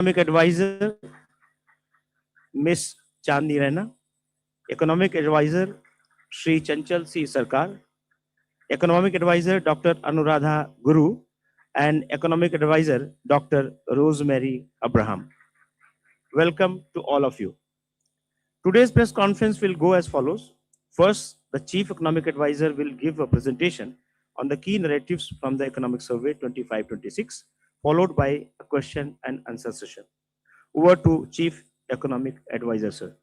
Economic Advisor, Miss Chandni Raina, Economic Advisor, Shri Chanchal C. Sarkar, Economic Advisor, Dr. Anuradha Guru, and Economic Advisor, Dr. Rosemary Abraham. Welcome to all of you. Today's press conference will go as follows. First, the Chief Economic Advisor will give a presentation on the key narratives from the Economic Survey 25-26, followed by a question and answer session. Over to Chief Economic Advisor, sir.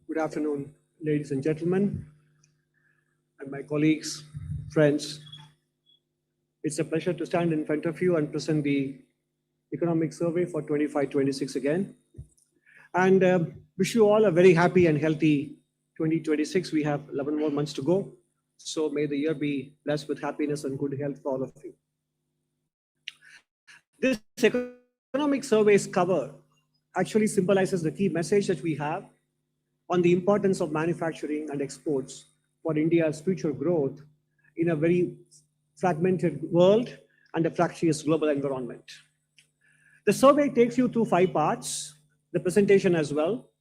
Good afternoon, ladies and gentlemen, and my colleagues, friends. It's a pleasure to stand in front of you and present the Economic Survey for 25-26 again. And wish you all a very happy and healthy 2026. We have 11 more months to go. So may the year be blessed with happiness and good health for all of you. This Economic Survey's cover actually symbolizes the key message that we have on the importance of manufacturing and exports for India's future growth in a very fragmented world and a fractious global environment. The survey takes you through 5 parts, the presentation as well,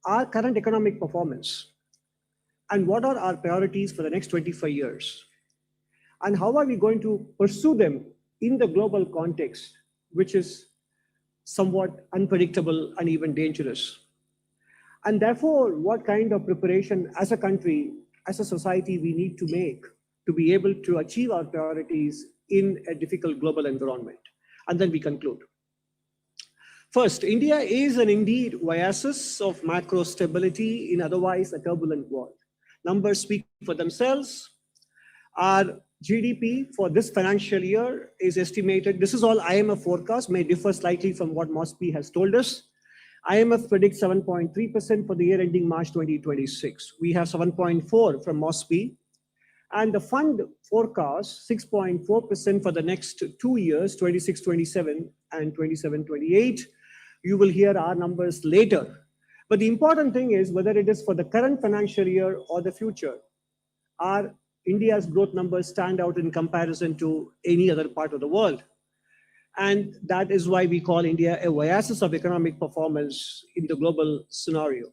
our current economic performance, and what are our priorities for the next 25 years, and how are we going to pursue them in the global context, which is somewhat unpredictable and even dangerous. And therefore, what kind of preparation as a country, as a society, we need to make to be able to achieve our priorities in a difficult global environment. And then we conclude. First, India is an indeed oasis of macro stability in otherwise a turbulent world. Numbers speak for themselves. Our GDP for this financial year is estimated, this is all IMF forecast, may differ slightly from what MOSPI has told us. IMF predicts 7.3% for the year ending March 2026. We have 7.4 from MOSPI. And the fund forecast 6.4% for the next 2 years, 26-27 and 27-28. You will hear our numbers later. But the important thing is whether it is for the current financial year or the future, our India's growth numbers stand out in comparison to any other part of the world. And that is why we call India a oasis of economic performance in the global scenario.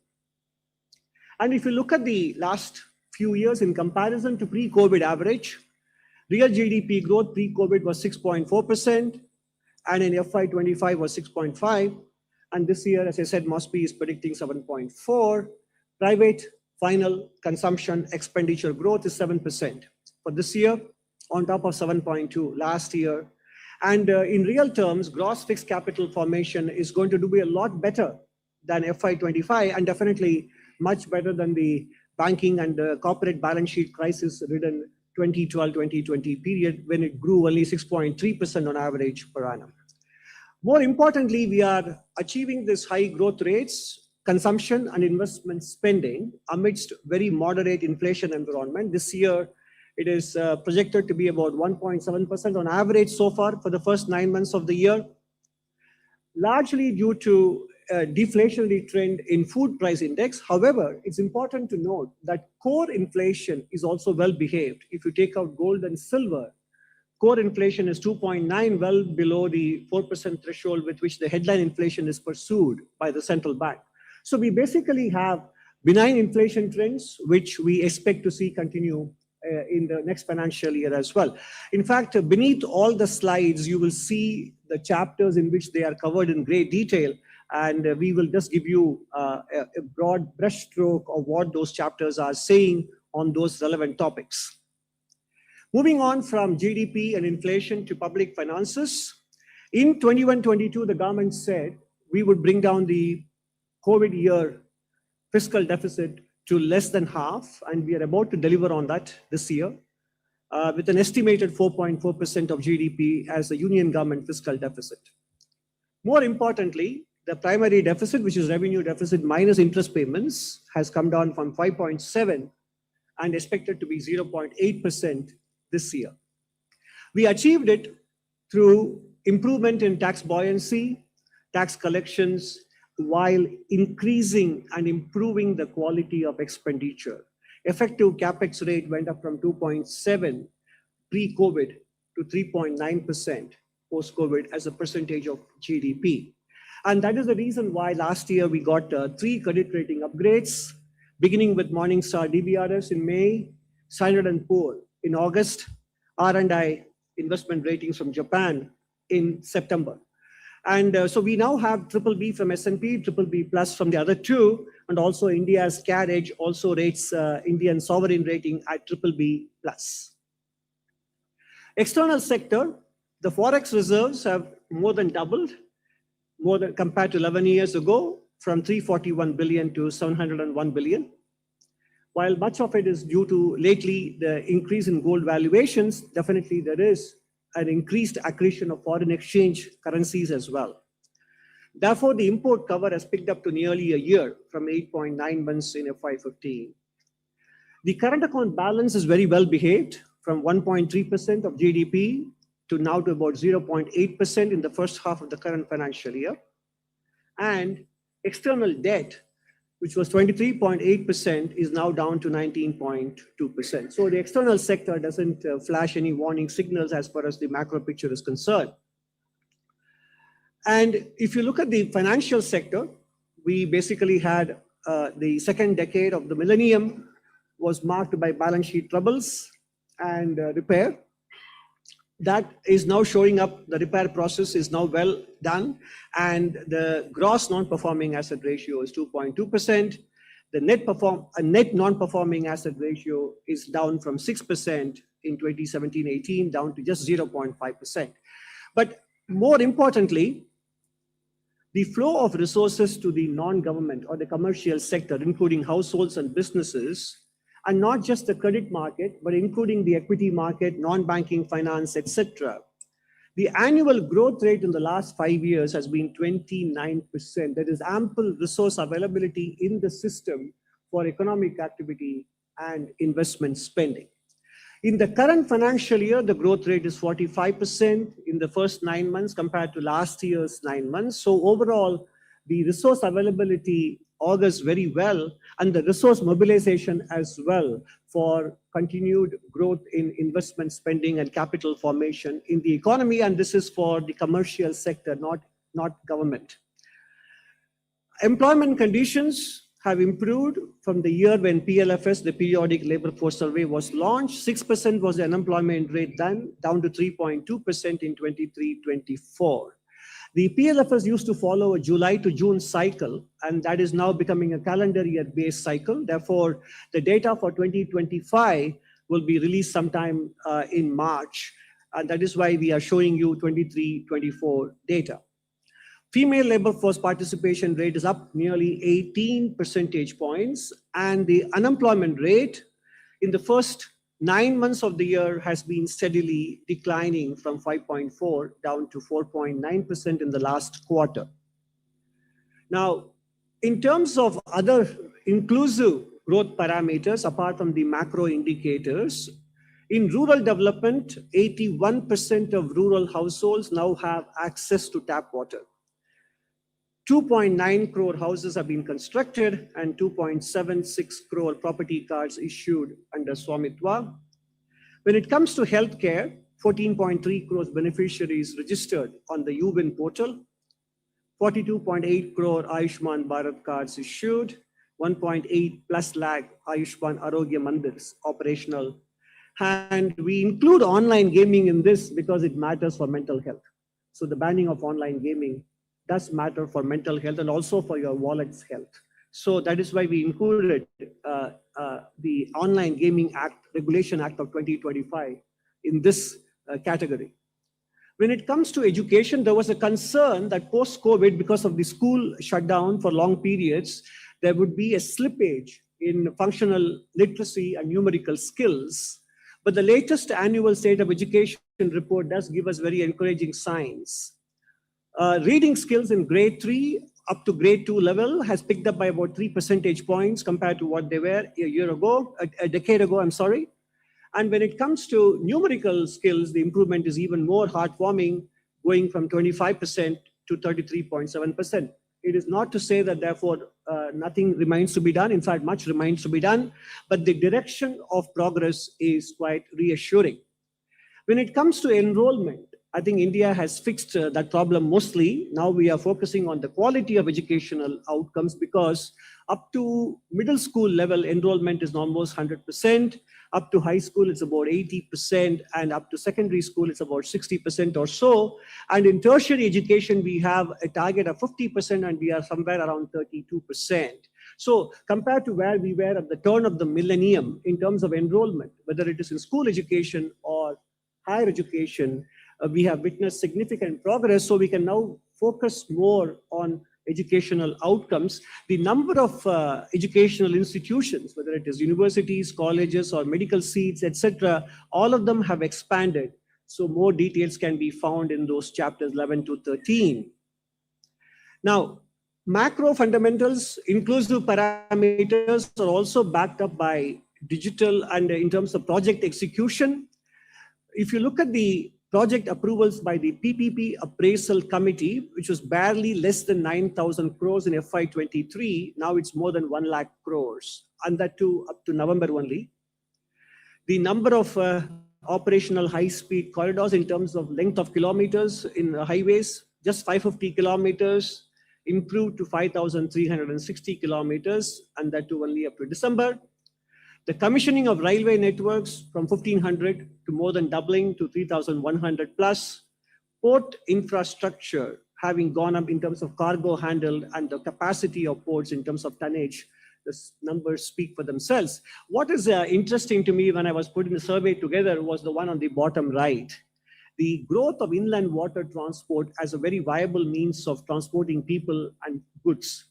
And if you look at the last few years in comparison to pre-COVID average, real GDP growth pre-COVID was 6.4%, and in FY25 was 6.5%. And this year, as I said, MOSPI is predicting 7.4%. Private final consumption expenditure growth is 7% for this year, on top of 7.2% last year. And in real terms, gross fixed capital formation is going to be a lot better than FY25 and definitely much better than the banking and corporate balance sheet crisis-ridden 2012-2020 period when it grew only 6.3% on average per annum. More importantly, we are achieving this high growth rates, consumption and investment spending amidst very moderate inflation environment. This year, it is projected to be about 1.7% on average so far for the first 9 months of the year, largely due to a deflationary trend in food price index. However, it's important to note that core inflation is also well behaved. If you take out gold and silver, core inflation is 2.9, well below the 4% threshold with which the headline inflation is pursued by the central bank. So we basically have benign inflation trends, which we expect to see continue in the next financial year as well. In fact, beneath all the slides, you will see the chapters in which they are covered in great detail. And we will just give you a broad brushstroke of what those chapters are saying on those relevant topics. Moving on from GDP and inflation to public finances. In 21-22, the government said we would bring down the COVID year fiscal deficit to less than half, and we are about to deliver on that this year with an estimated 4.4% of GDP as the union government fiscal deficit. More importantly, the primary deficit, which is revenue deficit minus interest payments, has come down from 5.7 and expected to be 0.8% this year. We achieved it through improvement in tax buoyancy, tax collections, while increasing and improving the quality of expenditure. Effective capex rate went up from 2.7 pre-COVID to 3.9% post-COVID as a percentage of GDP. And that is the reason why last year we got 3 credit rating upgrades, beginning with Morningstar DBRS in May, Standard & Poor in August, R&I investment ratings from Japan in September. And so we now have BBB from S&P, BBB plus from the other two, and also India's CAD Edge also rates Indian sovereign rating at BBB plus. External sector, the forex reserves have more than doubled, more than compared to 11 years ago, from 341 billion to 701 billion. While much of it is due to lately the increase in gold valuations, definitely there is an increased accretion of foreign exchange currencies as well. Therefore, the import cover has picked up to nearly a year from 8.9 months in FY15. The current account balance is very well behaved, from 1.3% of GDP to now to about 0.8% in the first half of the current financial year. And external debt, which was 23.8%, is now down to 19.2%. So the external sector doesn't flash any warning signals as far as the macro picture is concerned. And if you look at the financial sector, we basically had the second decade of the millennium was marked by balance sheet troubles and repair. That is now showing up. The repair process is now well done, and the gross non-performing asset ratio is 2.2%. The net non-performing asset ratio is down from 6% in 2017-18 down to just 0.5%. But more importantly, the flow of resources to the non-government or the commercial sector, including households and businesses, and not just the credit market, but including the equity market, non-banking finance, etc. The annual growth rate in the last 5 years has been 29%. There is ample resource availability in the system for economic activity and investment spending. In the current financial year, the growth rate is 45% in the first 9 months compared to last year's 9 months. So overall, the resource availability augurs very well, and the resource mobilization as well for continued growth in investment spending and capital formation in the economy. And this is for the commercial sector, not government. Employment conditions have improved from the year when PLFS, the Periodic Labor Force Survey, was launched. 6% was the unemployment rate then, down to 3.2% in 23-24. The PLFS used to follow a July to June cycle, and that is now becoming a calendar year-based cycle. Therefore, the data for 2025 will be released sometime in March, and that is why we are showing you 23-24 data. Female labor force participation rate is up nearly 18 percentage points, and the unemployment rate in the first 9 months of the year has been steadily declining from 5.4 down to 4.9% in the last quarter. Now, in terms of other inclusive growth parameters, apart from the macro indicators, in rural development, 81% of rural households now have access to tap water. 2.9 crore houses have been constructed and 2.76 crore property cards issued under Swamitwa. When it comes to healthcare, 14.3 crores beneficiaries registered on the UWIN portal, 42.8 crore Ayushman Bharat cards issued, 1.8 plus lakh Ayushman Arogya Mandirs operational. And we include online gaming in this because it matters for mental health. So the banning of online gaming does matter for mental health and also for your wallet's health. So that is why we included the Online Gaming Act, Regulation Act of 2025 in this category. When it comes to education, there was a concern that post-COVID, because of the school shutdown for long periods, there would be a slippage in functional literacy and numerical skills. But the latest annual State of Education report does give us very encouraging signs. Reading skills in grade 3 up to grade 2 level has picked up by about 3 percentage points compared to what they were a decade ago, I'm sorry. And when it comes to numerical skills, the improvement is even more heartwarming, going from 25% to 33.7%. It is not to say that therefore nothing remains to be done. In fact, much remains to be done, but the direction of progress is quite reassuring. When it comes to enrollment, I think India has fixed that problem mostly. Now we are focusing on the quality of educational outcomes, because up to middle school level, enrollment is almost 100%. Up to high school, it's about 80%. And up to secondary school, it's about 60% or so. And in tertiary education, we have a target of 50%, and we are somewhere around 32%. So compared to where we were at the turn of the millennium in terms of enrollment, whether it is in school education or higher education, we have witnessed significant progress. So we can now focus more on educational outcomes. The number of educational institutions, whether it is universities, colleges, or medical seats, etc., all of them have expanded. So more details can be found in those chapters 11 to 13. Now, macro fundamentals, inclusive parameters are also backed up by digital, and in terms of project execution, if you look at the project approvals by the PPP Appraisal Committee, which was barely less than 9,000 crores in FY23, now it's more than 1 lakh crores, and that too up to November only. The number of operational high-speed corridors in terms of length of kilometers in highways, just 550 kilometers, improved to 5,360 kilometers, and that too only up to December. The commissioning of railway networks from 1,500 to more than doubling to 3,100 plus. Port infrastructure having gone up in terms of cargo handled, and the capacity of ports in terms of tonnage. The numbers speak for themselves. What is interesting to me when I was putting the survey together was the one on the bottom right. The growth of inland water transport as a very viable means of transporting people and goods.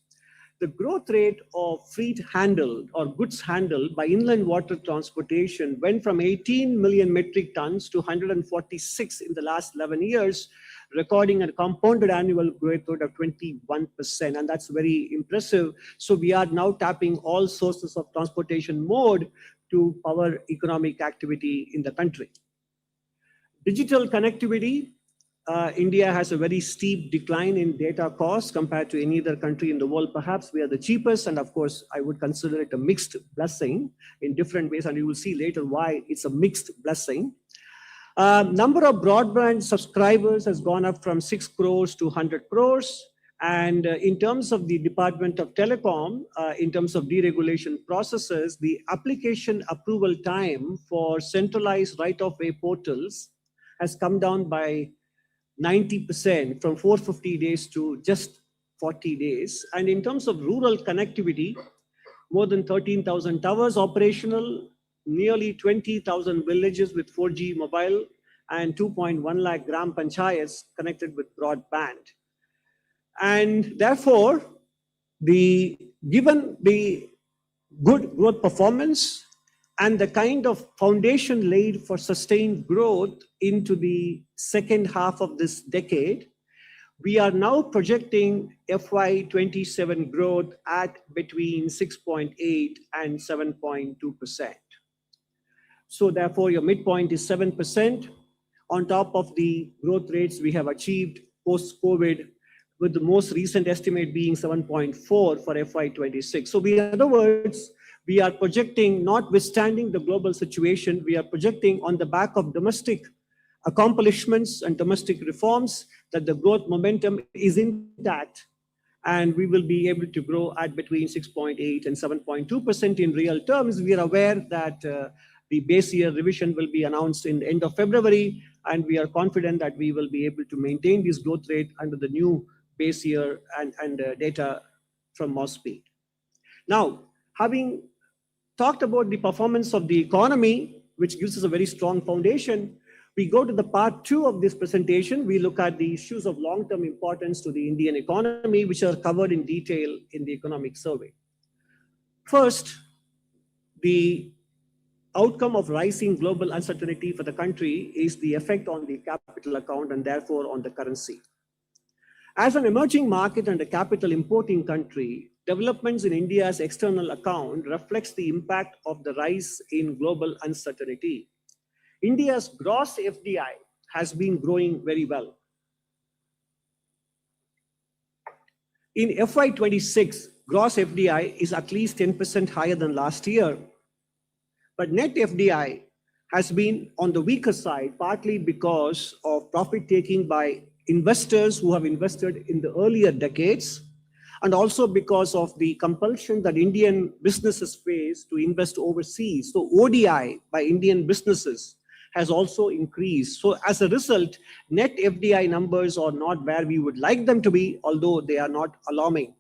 The growth rate of freight handled or goods handled by inland water transportation went from 18 million metric tons to 146 in the last 11 years, recording a compounded annual growth rate of 21%. And that's very impressive. So we are now tapping all sources of transportation mode to power economic activity in the country. Digital connectivity. India has a very steep decline in data costs compared to any other country in the world. Perhaps we are the cheapest, and of course, I would consider it a mixed blessing in different ways, and you will see later why it's a mixed blessing. Number of broadband subscribers has gone up from 6 crores to 100 crores. And in terms of the Department of Telecom, in terms of deregulation processes, the application approval time for centralized right-of-way portals has come down by 90%, from 450 days to just 40 days. And in terms of rural connectivity, more than 13,000 towers operational, nearly 20,000 villages with 4G mobile, and 2.1 lakh gram panchayats connected with broadband. And therefore, given the good growth performance and the kind of foundation laid for sustained growth into the second half of this decade, we are now projecting FY27 growth at between 6.8 and 7.2%. So therefore, your midpoint is 7%, on top of the growth rates we have achieved post-COVID, with the most recent estimate being 7.4 for FY26. So in other words, we are projecting, notwithstanding the global situation, we are projecting on the back of domestic accomplishments and domestic reforms that the growth momentum is intact, and we will be able to grow at between 6.8 and 7.2% in real terms. We are aware that the base year revision will be announced in the end of February, and we are confident that we will be able to maintain this growth rate under the new base year and data from MOSPI. Now, having talked about the performance of the economy, which gives us a very strong foundation, we go to the part 2 of this presentation. We look at the issues of long-term importance to the Indian economy, which are covered in detail in the economic survey. First, the outcome of rising global uncertainty for the country is the effect on the capital account and therefore on the currency. As an emerging market and a capital importing country, developments in India's external account reflects the impact of the rise in global uncertainty. India's gross FDI has been growing very well. In FY26, gross FDI is at least 10% higher than last year, but net FDI has been on the weaker side, partly because of profit taking by investors who have invested in the earlier decades, and also because of the compulsion that Indian businesses face to invest overseas. So ODI by Indian businesses has also increased. So as a result, net FDI numbers are not where we would like them to be, although they are not alarming.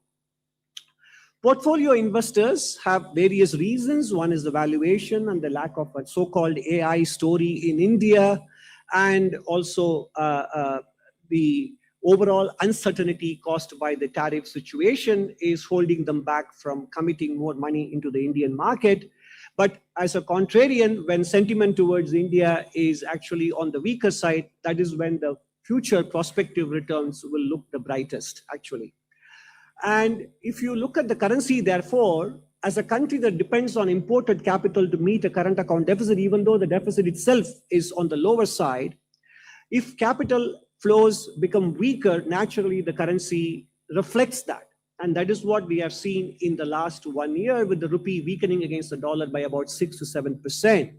Portfolio investors have various reasons. One is the valuation and the lack of a so-called AI story in India, and also the overall uncertainty caused by the tariff situation is holding them back from committing more money into the Indian market. But as a contrarian, when sentiment towards India is actually on the weaker side, that is when the future prospective returns will look the brightest, actually. And if you look at the currency, therefore, as a country that depends on imported capital to meet a current account deficit, even though the deficit itself is on the lower side, if capital flows become weaker, naturally the currency reflects that. And that is what we have seen in the last 1 year, with the rupee weakening against the dollar by about 6 to 7%.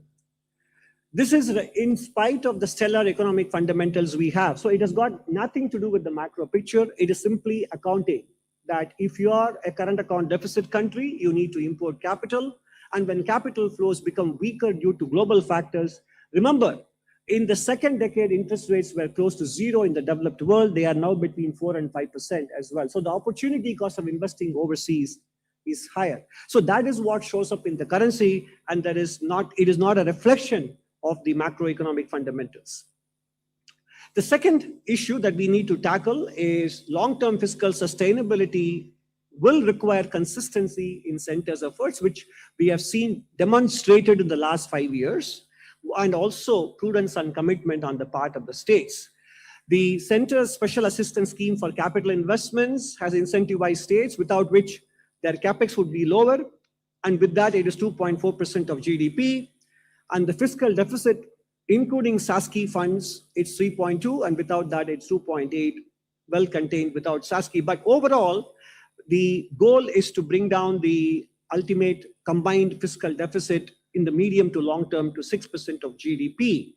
This is in spite of the stellar economic fundamentals we have. So it has got nothing to do with the macro picture. It is simply accounting that if you are a current account deficit country, you need to import capital. And when capital flows become weaker due to global factors, remember, in the second decade, interest rates were close to zero in the developed world. They are now between 4 and 5% as well. So the opportunity cost of investing overseas is higher. So that is what shows up in the currency, and it is not a reflection of the macroeconomic fundamentals. The second issue that we need to tackle is long-term fiscal sustainability will require consistency in centers' efforts, which we have seen demonstrated in the last 5 years, and also prudence and commitment on the part of the states. The Center's Special Assistance Scheme for Capital Investments has incentivized states, without which their capex would be lower, and with that it is 2.4% of GDP, and the fiscal deficit, including SASCI funds, it's 3.2, and without that it's 2.8, well contained without SASCI. But overall, the goal is to bring down the ultimate combined fiscal deficit in the medium to long term to 6% of GDP.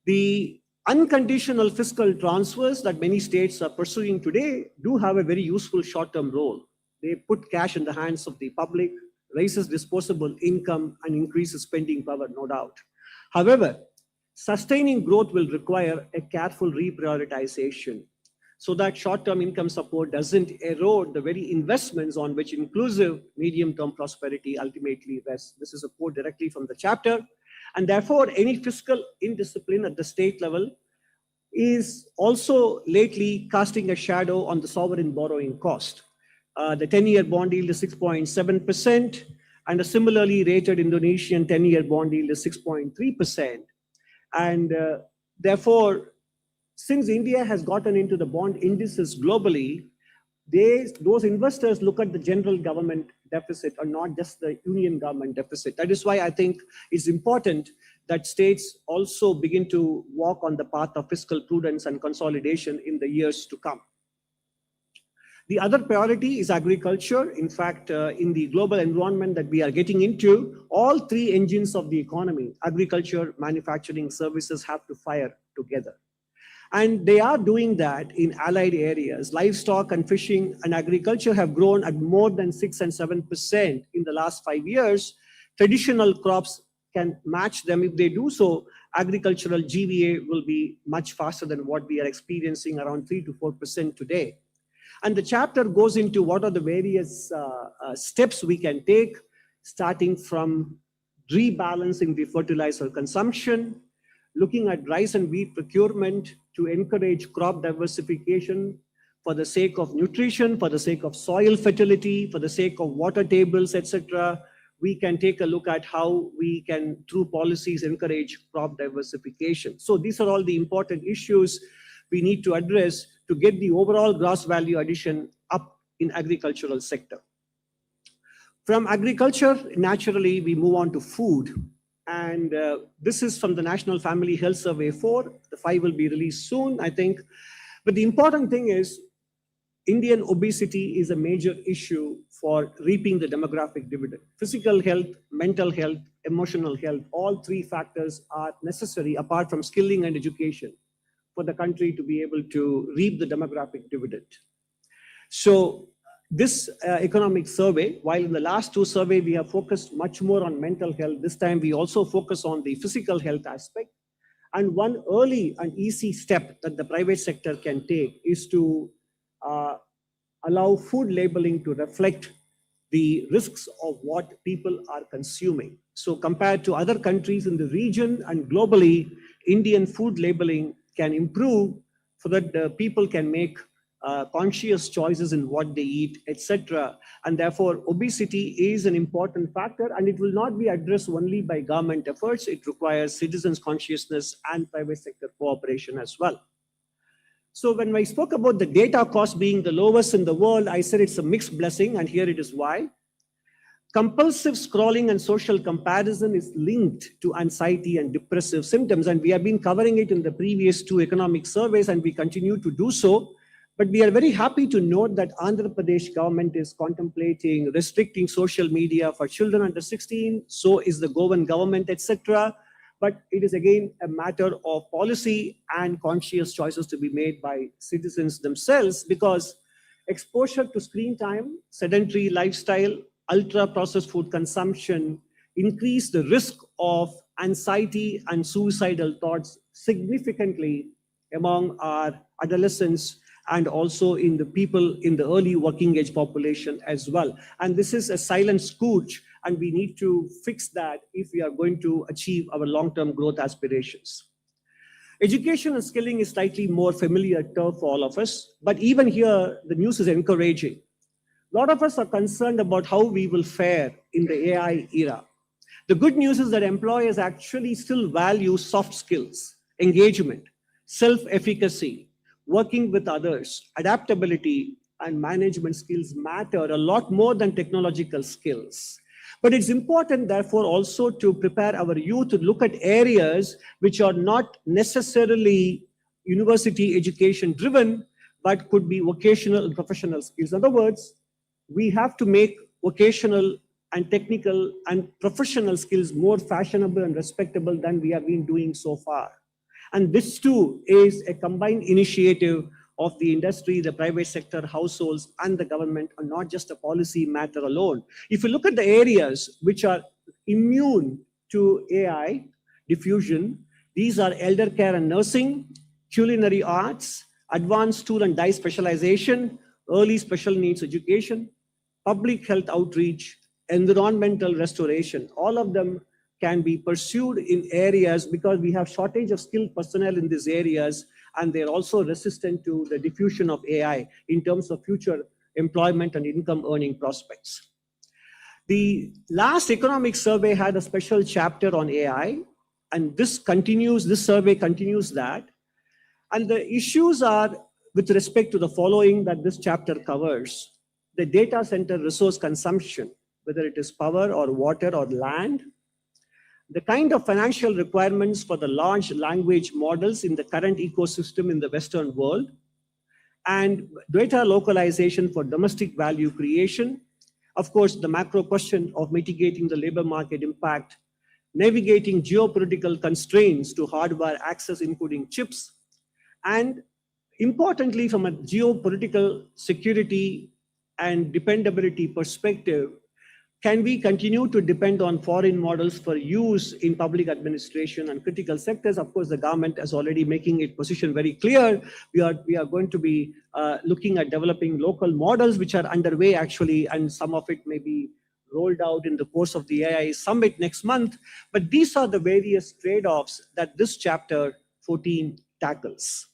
The unconditional fiscal transfers that many states are pursuing today do have a very useful short-term role. They put cash in the hands of the public, raises disposable income, and increases spending power, no doubt. However, sustaining growth will require a careful reprioritization so that short-term income support doesn't erode the very investments on which inclusive medium-term prosperity ultimately rests. This is a quote directly from the chapter. And therefore, any fiscal indiscipline at the state level is also lately casting a shadow on the sovereign borrowing cost. The 10-year bond yield is 6.7%, and a similarly rated Indonesian 10-year bond yield is 6.3%. And therefore, since India has gotten into the bond indices globally, those investors look at the general government deficit and not just the union government deficit. That is why I think it's important that states also begin to walk on the path of fiscal prudence and consolidation in the years to come. The other priority is agriculture. In fact, in the global environment that we are getting into, all three engines of the economy, agriculture, manufacturing, services, have to fire together. And they are doing that in allied areas. Livestock and fishing and agriculture have grown at more than 6 and 7% in the last 5 years. Traditional crops can match them. If they do so, agricultural GVA will be much faster than what we are experiencing, around 3 to 4% today. And the chapter goes into what are the various steps we can take, starting from rebalancing the fertilizer consumption, looking at rice and wheat procurement to encourage crop diversification for the sake of nutrition, for the sake of soil fertility, for the sake of water tables, etc. We can take a look at how we can, through policies, encourage crop diversification. So these are all the important issues we need to address to get the overall gross value addition up in agricultural sector. From agriculture, naturally, we move on to food. And this is from the National Family Health Survey 4. The 5 will be released soon, I think. But the important thing is, Indian obesity is a major issue for reaping the demographic dividend. Physical health, mental health, emotional health, all three factors are necessary apart from skilling and education for the country to be able to reap the demographic dividend. So this economic survey, while in the last two surveys we have focused much more on mental health, this time we also focus on the physical health aspect. And one early and easy step that the private sector can take is to allow food labeling to reflect the risks of what people are consuming. So compared to other countries in the region and globally, Indian food labeling can improve so that the people can make conscious choices in what they eat, etc. And therefore, obesity is an important factor, and it will not be addressed only by government efforts. It requires citizens' consciousness and private sector cooperation as well. So when I spoke about the data cost being the lowest in the world, I said it's a mixed blessing, and here it is why. Compulsive scrolling and social comparison is linked to anxiety and depressive symptoms, and we have been covering it in the previous two economic surveys, and we continue to do so. But we are very happy to note that Andhra Pradesh government is contemplating restricting social media for children under 16, so is the Goan government, etc. But it is again a matter of policy and conscious choices to be made by citizens themselves, because exposure to screen time, sedentary lifestyle, ultra-processed food consumption increase the risk of anxiety and suicidal thoughts significantly among our adolescents and also in the people in the early working age population as well. And this is a silent scourge, and we need to fix that if we are going to achieve our long-term growth aspirations. Education and skilling is slightly more familiar turf for all of us, but even here, the news is encouraging. A lot of us are concerned about how we will fare in the AI era. The good news is that employers actually still value soft skills, engagement, self-efficacy, working with others, adaptability, and management skills matter a lot more than technological skills. But it's important, therefore, also to prepare our youth to look at areas which are not necessarily university education driven, but could be vocational and professional skills. In other words, we have to make vocational and technical and professional skills more fashionable and respectable than we have been doing so far. And this too is a combined initiative of the industry, the private sector, households, and the government, and not just a policy matter alone. If you look at the areas which are immune to AI diffusion, these are elder care and nursing, culinary arts, advanced tool and die specialization, early special needs education, public health outreach, environmental restoration. All of them can be pursued in areas because we have shortage of skilled personnel in these areas, and they're also resistant to the diffusion of AI in terms of future employment and income earning prospects. The last economic survey had a special chapter on AI, and this survey continues that. And the issues are with respect to the following that this chapter covers: the data center resource consumption, whether it is power or water or land, the kind of financial requirements for the large language models in the current ecosystem in the Western world, and data localization for domestic value creation. Of course, the macro question of mitigating the labor market impact, navigating geopolitical constraints to hardware access, including chips, and importantly, from a geopolitical security and dependability perspective, can we continue to depend on foreign models for use in public administration and critical sectors? Of course, the government is already making its position very clear. We are going to be looking at developing local models, which are underway actually, and some of it may be rolled out in the course of the AI summit next month. But these are the various trade-offs that this chapter 14 tackles.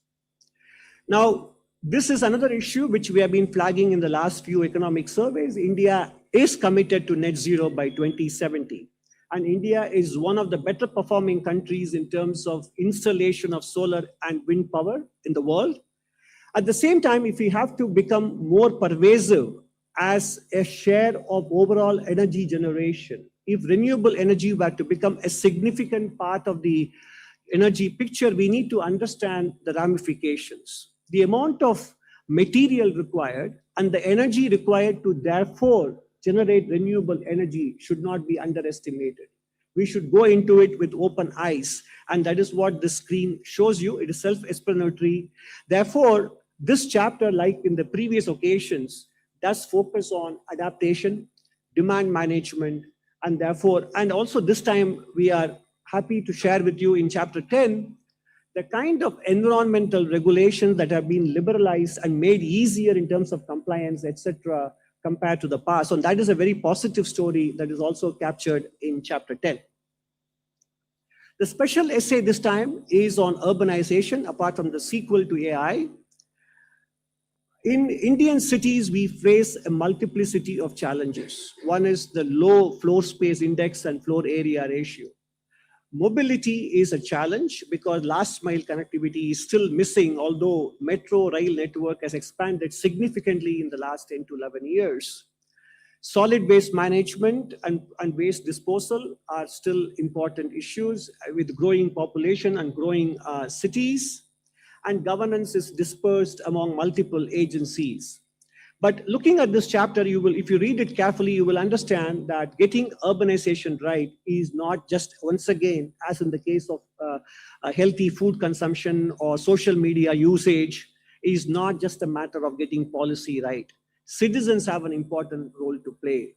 Now, this is another issue which we have been flagging in the last few economic surveys. India is committed to net zero by 2070. And India is one of the better performing countries in terms of installation of solar and wind power in the world. At the same time, if we have to become more pervasive as a share of overall energy generation, if renewable energy were to become a significant part of the energy picture, we need to understand the ramifications. The amount of material required, and the energy required to therefore generate renewable energy should not be underestimated. We should go into it with open eyes, and that is what the screen shows you. It is self-explanatory. Therefore, this chapter, like in the previous occasions, does focus on adaptation, demand management, and also this time we are happy to share with you in chapter 10 the kind of environmental regulations that have been liberalized and made easier in terms of compliance, etc., compared to the past. And that is a very positive story that is also captured in chapter 10. The special essay this time is on urbanization, apart from the sequel to AI. In Indian cities, we face a multiplicity of challenges. One is the low floor space index and floor area ratio. Mobility is a challenge because last mile connectivity is still missing, although metro rail network has expanded significantly in the last 10 to 11 years. Solid waste management and waste disposal are still important issues with growing population and growing cities, and governance is dispersed among multiple agencies. But looking at this chapter, if you read it carefully, you will understand that getting urbanization right is not just, once again, as in the case of healthy food consumption or social media usage, is not just a matter of getting policy right. Citizens have an important role to play.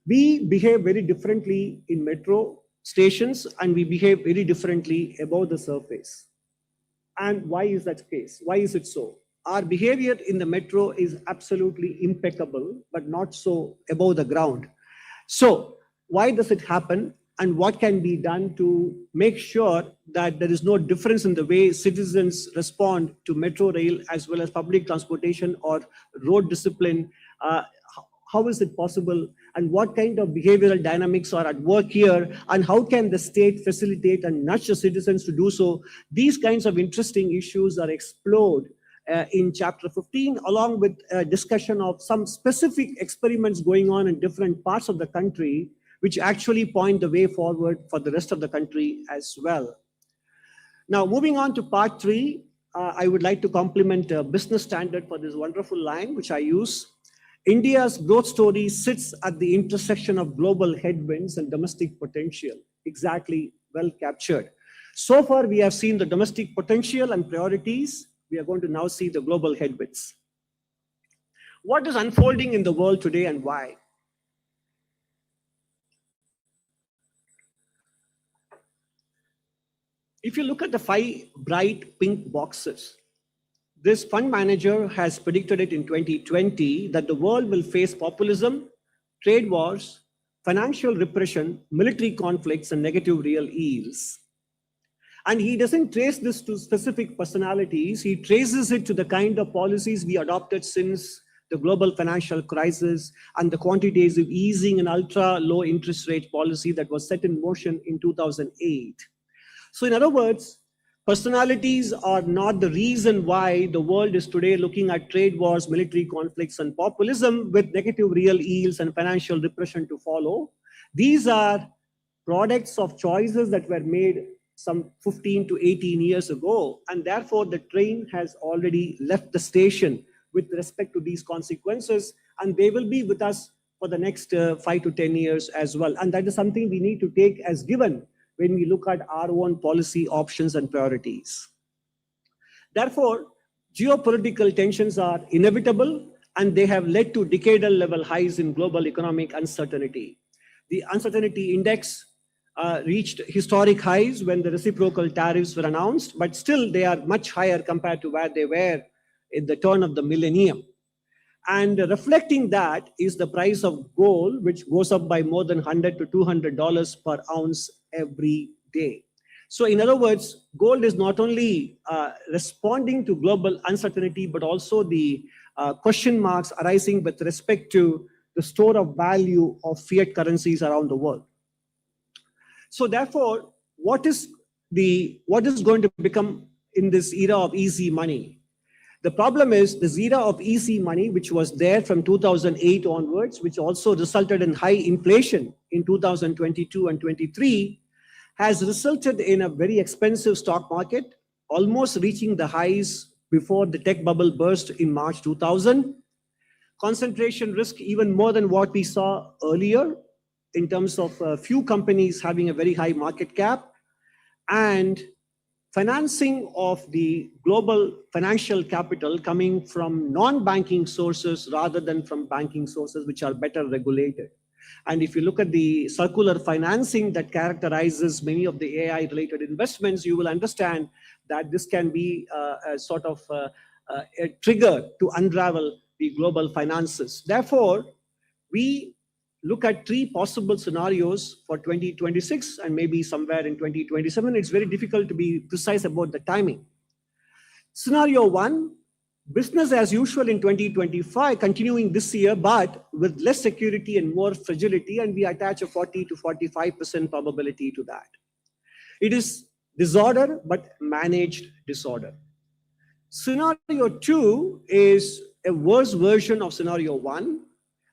We behave very differently in metro stations, and we behave very differently above the surface. And why is that the case? Why is it so? Our behavior in the metro is absolutely impeccable, but not so above the ground. So why does it happen? And what can be done to make sure that there is no difference in the way citizens respond to metro rail as well as public transportation or road discipline? How is it possible? And what kind of behavioral dynamics are at work here? And how can the state facilitate and nudge the citizens to do so? These kinds of interesting issues are explored in chapter 15, along with a discussion of some specific experiments going on in different parts of the country, which actually point the way forward for the rest of the country as well. Now, moving on to part 3, I would like to compliment Business Standard for this wonderful line, which I use. India's growth story sits at the intersection of global headwinds and domestic potential. Exactly, well captured. So far, we have seen the domestic potential and priorities. We are going to now see the global headwinds. What is unfolding in the world today and why? If you look at the 5 bright pink boxes, this fund manager has predicted it in 2020 that the world will face populism, trade wars, financial repression, military conflicts, and negative real yields. And he doesn't trace this to specific personalities. He traces it to the kind of policies we adopted since the global financial crisis and the quantitative easing and ultra low interest rate policy that was set in motion in 2008. So in other words, personalities are not the reason why the world is today looking at trade wars, military conflicts, and populism with negative real yields and financial repression to follow. These are products of choices that were made some 15 to 18 years ago, and therefore the train has already left the station with respect to these consequences, and they will be with us for the next 5 to 10 years as well. And that is something we need to take as given when we look at our own policy options and priorities. Therefore, geopolitical tensions are inevitable, and they have led to decadal level highs in global economic uncertainty. The uncertainty index reached historic highs when the reciprocal tariffs were announced, but still they are much higher compared to where they were in the turn of the millennium. And reflecting that is the price of gold, which goes up by more than $100 to $200 per ounce every day. So in other words, gold is not only responding to global uncertainty, but also the question marks arising with respect to the store of value of fiat currencies around the world. So therefore, what is going to become in this era of easy money? The problem is this era of easy money, which was there from 2008 onwards, which also resulted in high inflation in 2022 and 23, has resulted in a very expensive stock market, almost reaching the highs before the tech bubble burst in March 2000. Concentration risk even more than what we saw earlier in terms of a few companies having a very high market cap, and financing of the global financial capital coming from non-banking sources rather than from banking sources which are better regulated. And if you look at the circular financing that characterizes many of the AI related investments, you will understand that this can be a sort of a trigger to unravel the global finances. Therefore, we look at three possible scenarios for 2026 and maybe somewhere in 2027. It's very difficult to be precise about the timing. Scenario one, business as usual in 2025, continuing this year, but with less security and more fragility, and we attach a 40 to 45% probability to that. It is disorder, but managed disorder. Scenario two is a worse version of scenario one,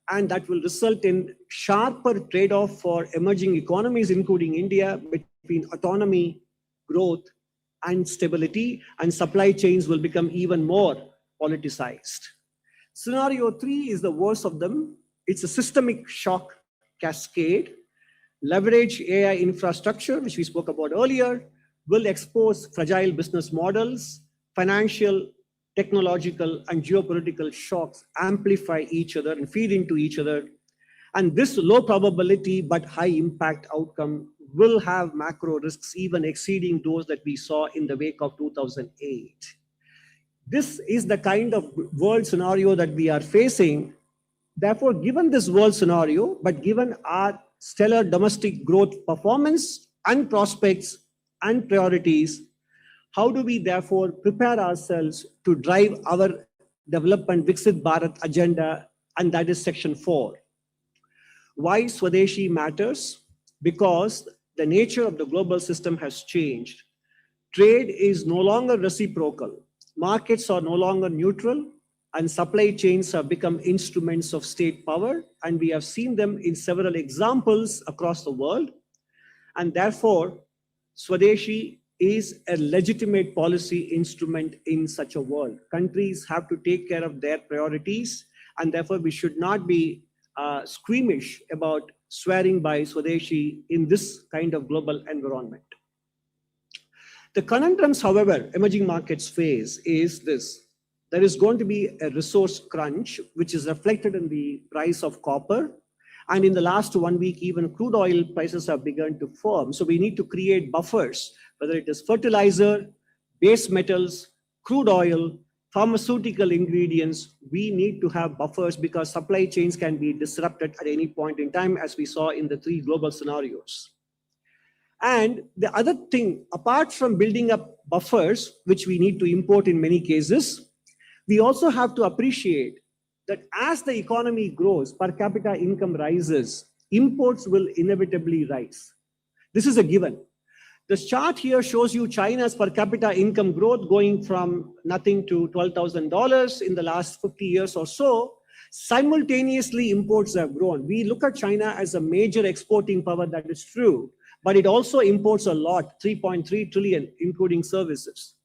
and that will result in sharper trade-off for emerging economies, including India, between autonomy, growth, and stability, and supply chains will become even more politicized. Scenario three is the worst of them. It's a systemic shock cascade. Leverage AI infrastructure, which we spoke about earlier, will expose fragile business models, financial, technological, and geopolitical shocks amplify each other and feed into each other. And this low probability but high impact outcome will have macro risks even exceeding those that we saw in the wake of 2008. This is the kind of world scenario that we are facing. Therefore, given this world scenario, but given our stellar domestic growth performance and prospects and priorities, how do we therefore prepare ourselves to drive our development Viksit Bharat agenda? And that is section 4. Why Swadeshi matters? Because the nature of the global system has changed. Trade is no longer reciprocal. Markets are no longer neutral, and supply chains have become instruments of state power. And we have seen them in several examples across the world. And therefore, Swadeshi is a legitimate policy instrument in such a world. Countries have to take care of their priorities, and therefore we should not be squeamish about swearing by Swadeshi in this kind of global environment. The conundrums, however, emerging markets face is this. There is going to be a resource crunch, which is reflected in the price of copper. And in the last 1 week, even crude oil prices have begun to firm. So we need to create buffers, whether it is fertilizer, base metals, crude oil, pharmaceutical ingredients. We need to have buffers because supply chains can be disrupted at any point in time, as we saw in the 3 global scenarios. And the other thing, apart from building up buffers, which we need to import in many cases, we also have to appreciate that as the economy grows, per capita income rises, imports will inevitably rise. This is a given. This chart here shows you China's per capita income growth going from nothing to $12,000 in the last 50 years or so. Simultaneously, imports have grown. We look at China as a major exporting power, that is true, but it also imports a lot, 3.3 trillion, including services.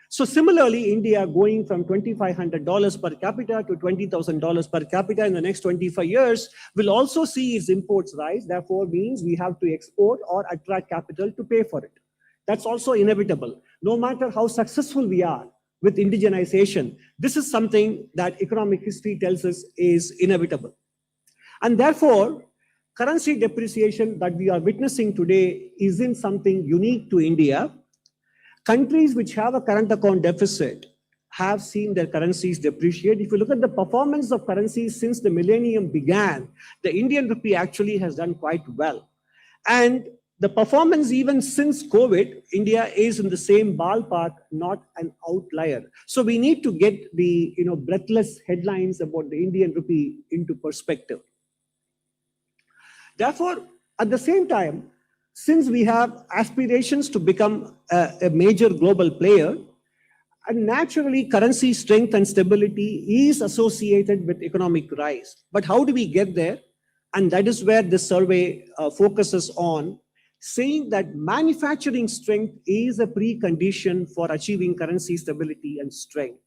So similarly, India going from $2,500 per capita to $20,000 per capita in the next 25 years will also see its imports rise. Therefore, means we have to export or attract capital to pay for it. That's also inevitable. No matter how successful we are with indigenization, this is something that economic history tells us is inevitable. And therefore, currency depreciation that we are witnessing today isn't something unique to India. Countries which have a current account deficit have seen their currencies depreciate. If you look at the performance of currencies since the millennium began, the Indian rupee actually has done quite well. And the performance even since COVID, India is in the same ballpark, not an outlier. So we need to get the breathless headlines about the Indian rupee into perspective. Therefore, at the same time, since we have aspirations to become a major global player, and naturally currency strength and stability is associated with economic rise. But how do we get there? And that is where this survey focuses on saying that manufacturing strength is a precondition for achieving currency stability and strength.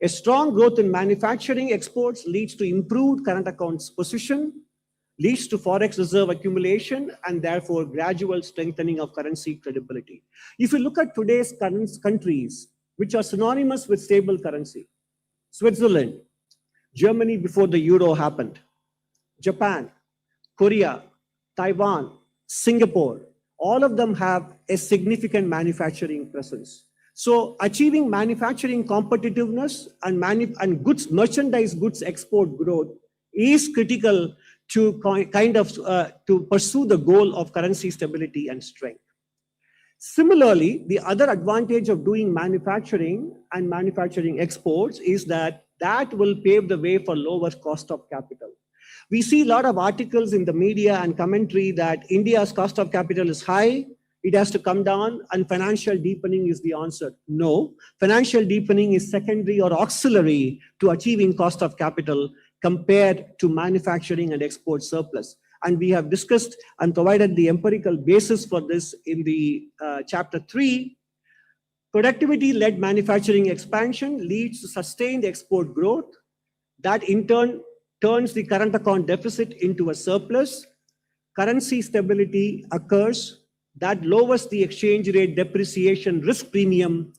A strong growth in manufacturing exports leads to improved current accounts position, leads to forex reserve accumulation, and therefore gradual strengthening of currency credibility. If you look at today's countries, which are synonymous with stable currency, Switzerland, Germany before the euro happened, Japan, Korea, Taiwan, Singapore, all of them have a significant manufacturing presence. So achieving manufacturing competitiveness and merchandise goods export growth is critical to to pursue the goal of currency stability and strength. Similarly, the other advantage of doing manufacturing and manufacturing exports is that will pave the way for lower cost of capital. We see a lot of articles in the media and commentary that India's cost of capital is high, it has to come down, and financial deepening is the answer. No, financial deepening is secondary or auxiliary to achieving cost of capital compared to manufacturing and export surplus. And we have discussed and provided the empirical basis for this in the chapter 3. Productivity-led manufacturing expansion leads to sustained export growth. That in turn turns the current account deficit into a surplus. Currency stability occurs. That lowers the exchange rate depreciation risk premium,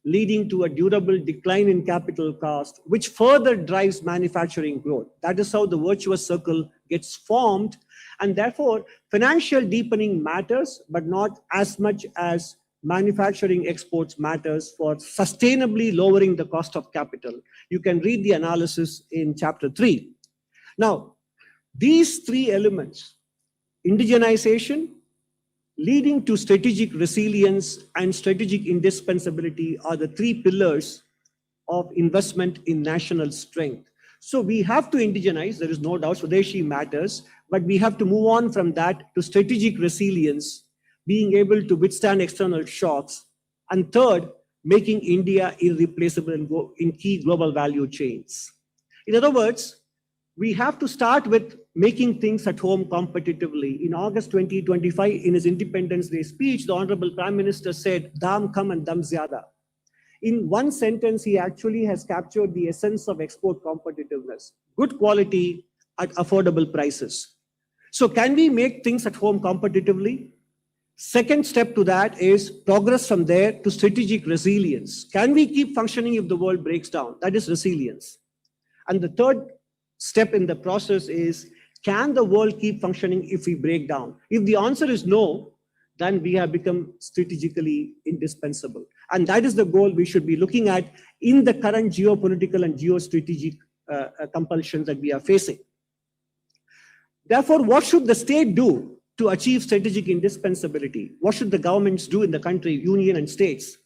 leading to a durable decline in capital cost, which further drives manufacturing growth. That is how the virtuous circle gets formed. And therefore, financial deepening matters, but not as much as manufacturing exports matters for sustainably lowering the cost of capital. You can read the analysis in chapter 3. Now, these three elements, indigenization, leading to strategic resilience and strategic indispensability, are the three pillars of investment in national strength. So we have to indigenize, there is no doubt, Swadeshi matters, but we have to move on from that to strategic resilience, being able to withstand external shocks. And third, making India irreplaceable in key global value chains. In other words, we have to start with making things at home competitively. In August 2025, in his Independence Day speech, the Honorable Prime Minister said, "Dam kam and dam zyada." In one sentence, he actually has captured the essence of export competitiveness: good quality at affordable prices. So can we make things at home competitively? Second step to that is progress from there to strategic resilience. Can we keep functioning if the world breaks down? That is resilience. And the third step in the process is, can the world keep functioning if we break down? If the answer is no, then we have become strategically indispensable. And that is the goal we should be looking at in the current geopolitical and geostrategic compulsions that we are facing. Therefore, what should the state do to achieve strategic indispensability? What should the governments do in the country, union and states?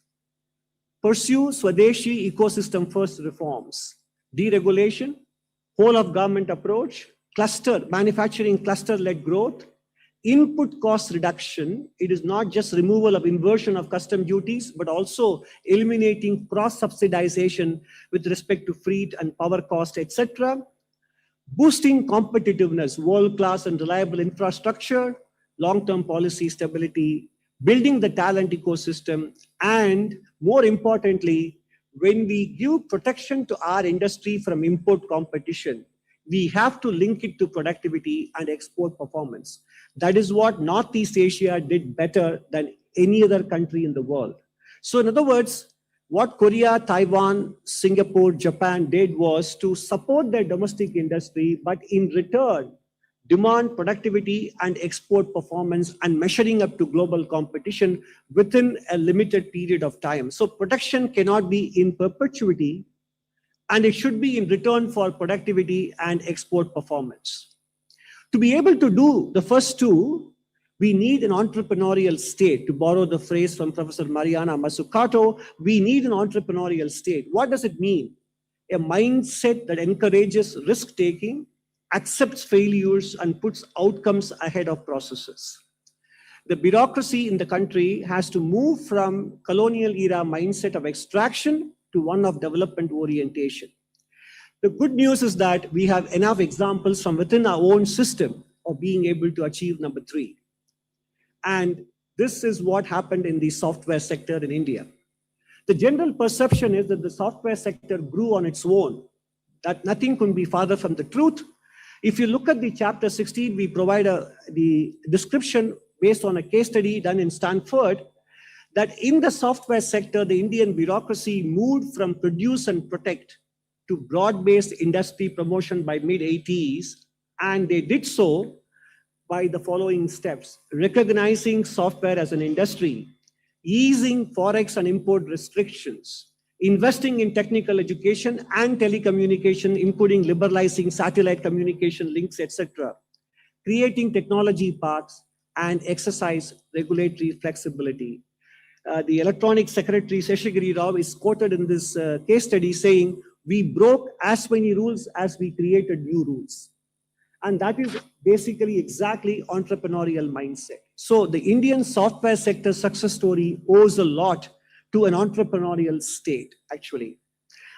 Pursue Swadeshi ecosystem first reforms, deregulation, whole of government approach, manufacturing cluster-led growth, input cost reduction. It is not just removal of inversion of custom duties, but also eliminating cross-subsidization with respect to freight and power cost, etc. Boosting competitiveness, world-class and reliable infrastructure, long-term policy stability, building the talent ecosystem, and more importantly, when we give protection to our industry from import competition, we have to link it to productivity and export performance. That is what Northeast Asia did better than any other country in the world. So in other words, what Korea, Taiwan, Singapore, Japan did was to support their domestic industry, but in return, demand productivity and export performance and measuring up to global competition within a limited period of time. So protection cannot be in perpetuity, and it should be in return for productivity and export performance. To be able to do the first two, we need an entrepreneurial state. To borrow the phrase from Professor Mariana Mazzucato, we need an entrepreneurial state. What does it mean? A mindset that encourages risk-taking, accepts failures, and puts outcomes ahead of processes. The bureaucracy in the country has to move from colonial era mindset of extraction to one of development orientation. The good news is that we have enough examples from within our own system of being able to achieve number 3. And this is what happened in the software sector in India. The general perception is that the software sector grew on its own, that nothing could be farther from the truth. If you look at the chapter 16, we provide the description based on a case study done in Stanford, that in the software sector, the Indian bureaucracy moved from produce and protect to broad-based industry promotion by mid-80s, and they did so by the following steps: recognizing software as an industry, easing forex and import restrictions, investing in technical education and telecommunication, including liberalizing satellite communication links, etc., creating technology parks, and exercise regulatory flexibility. The electronic secretary Seshagiri Rao is quoted in this case study saying, "We broke as many rules as we created new rules." And that is basically exactly entrepreneurial mindset. So the Indian software sector success story owes a lot to an entrepreneurial state, actually.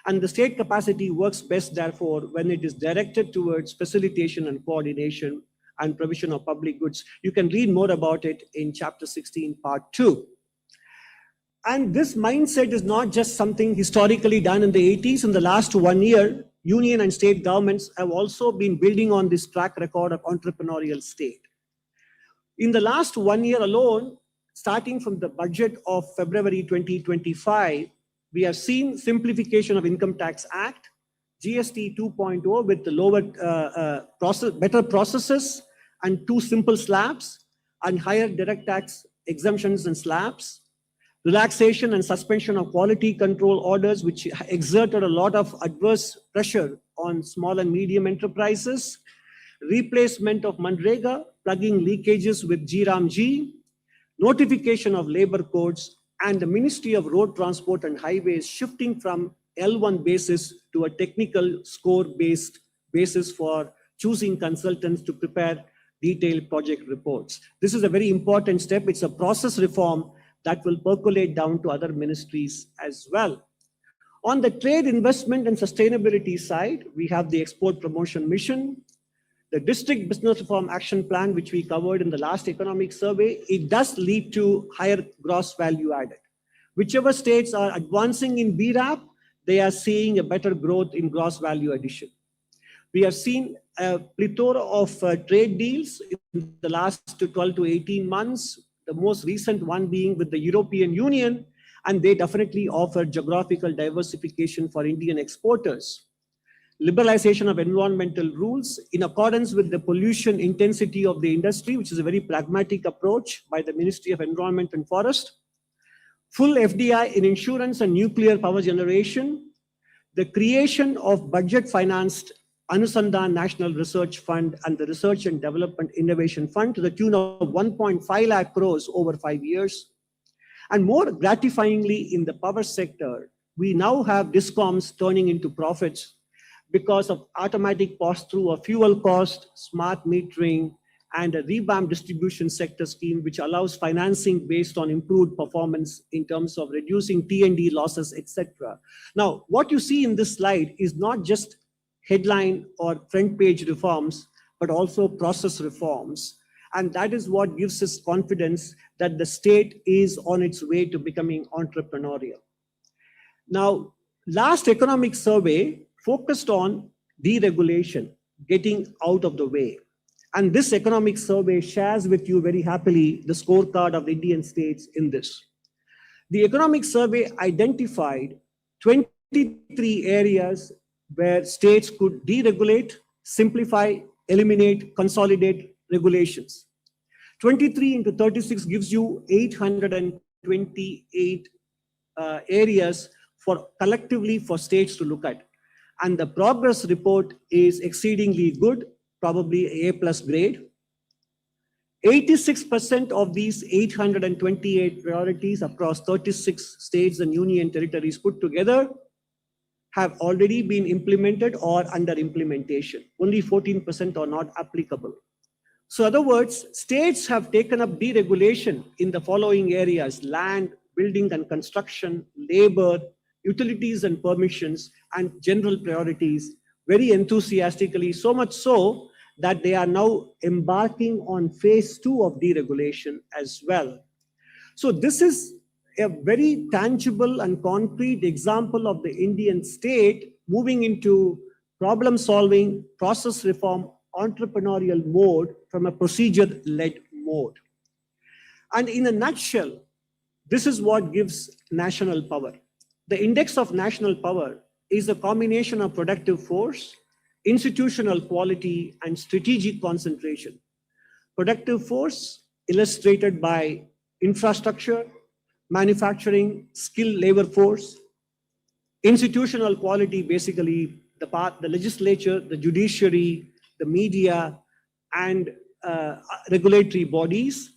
And the state capacity works best, therefore, when it is directed towards facilitation and coordination and provision of public goods. You can read more about it in chapter 16, part 2. And this mindset is not just something historically done in the 80s. In the last 1 year, union and state governments have also been building on this track record of entrepreneurial state. In the last 1 year alone, starting from the budget of February 2025, we have seen simplification of Income Tax Act, GST 2.0 with the lower better processes and 2 simple slabs, and higher direct tax exemptions and slabs, relaxation and suspension of quality control orders, which exerted a lot of adverse pressure on small and medium enterprises, replacement of Manrega, plugging leakages with GRAM-G, notification of labor codes, and the Ministry of Road Transport and Highways shifting from L1 basis to a technical score-based basis for choosing consultants to prepare detailed project reports. This is a very important step. It's a process reform that will percolate down to other ministries as well. On the trade, investment, and sustainability side, we have the export promotion mission, the district business reform action plan, which we covered in the last economic survey. It does lead to higher gross value added. Whichever states are advancing in BRAP, they are seeing a better growth in gross value addition. We have seen a plethora of trade deals in the last 12 to 18 months, the most recent one being with the European Union, and they definitely offer geographical diversification for Indian exporters. Liberalization of environmental rules in accordance with the pollution intensity of the industry, which is a very pragmatic approach by the Ministry of Environment and Forest. Full FDI in insurance and nuclear power generation. The creation of budget-financed Anusandhan National Research Fund and the Research and Development Innovation Fund to the tune of 1.5 lakh crores over 5 years. And more gratifyingly, in the power sector, we now have DISCOMs turning into profits because of automatic pass-through of fuel cost, smart metering, and a revamped distribution sector scheme, which allows financing based on improved performance in terms of reducing T&D losses, etc. Now, what you see in this slide is not just headline or front page reforms, but also process reforms. And that is what gives us confidence that the state is on its way to becoming entrepreneurial. Now, last economic survey focused on deregulation, getting out of the way. And this economic survey shares with you very happily the scorecard of the Indian states in this. The economic survey identified 23 areas where states could deregulate, simplify, eliminate, consolidate regulations. 23 into 36 gives you 828 areas for collectively for states to look at. And the progress report is exceedingly good, probably A+ grade. 86% of these 828 priorities across 36 states and union territories put together have already been implemented or under implementation. Only 14% are not applicable. So in other words, states have taken up deregulation in the following areas: land, building and construction, labor, utilities and permissions, and general priorities very enthusiastically, so much so that they are now embarking on phase 2 of deregulation as well. So this is a very tangible and concrete example of the Indian state moving into problem solving, process reform, entrepreneurial mode from a procedure-led mode. And in a nutshell, this is what gives national power. The index of national power is a combination of productive force, institutional quality, and strategic concentration. Productive force illustrated by infrastructure, manufacturing, skilled labor force. Institutional quality, basically the legislature, the judiciary, the media, and regulatory bodies.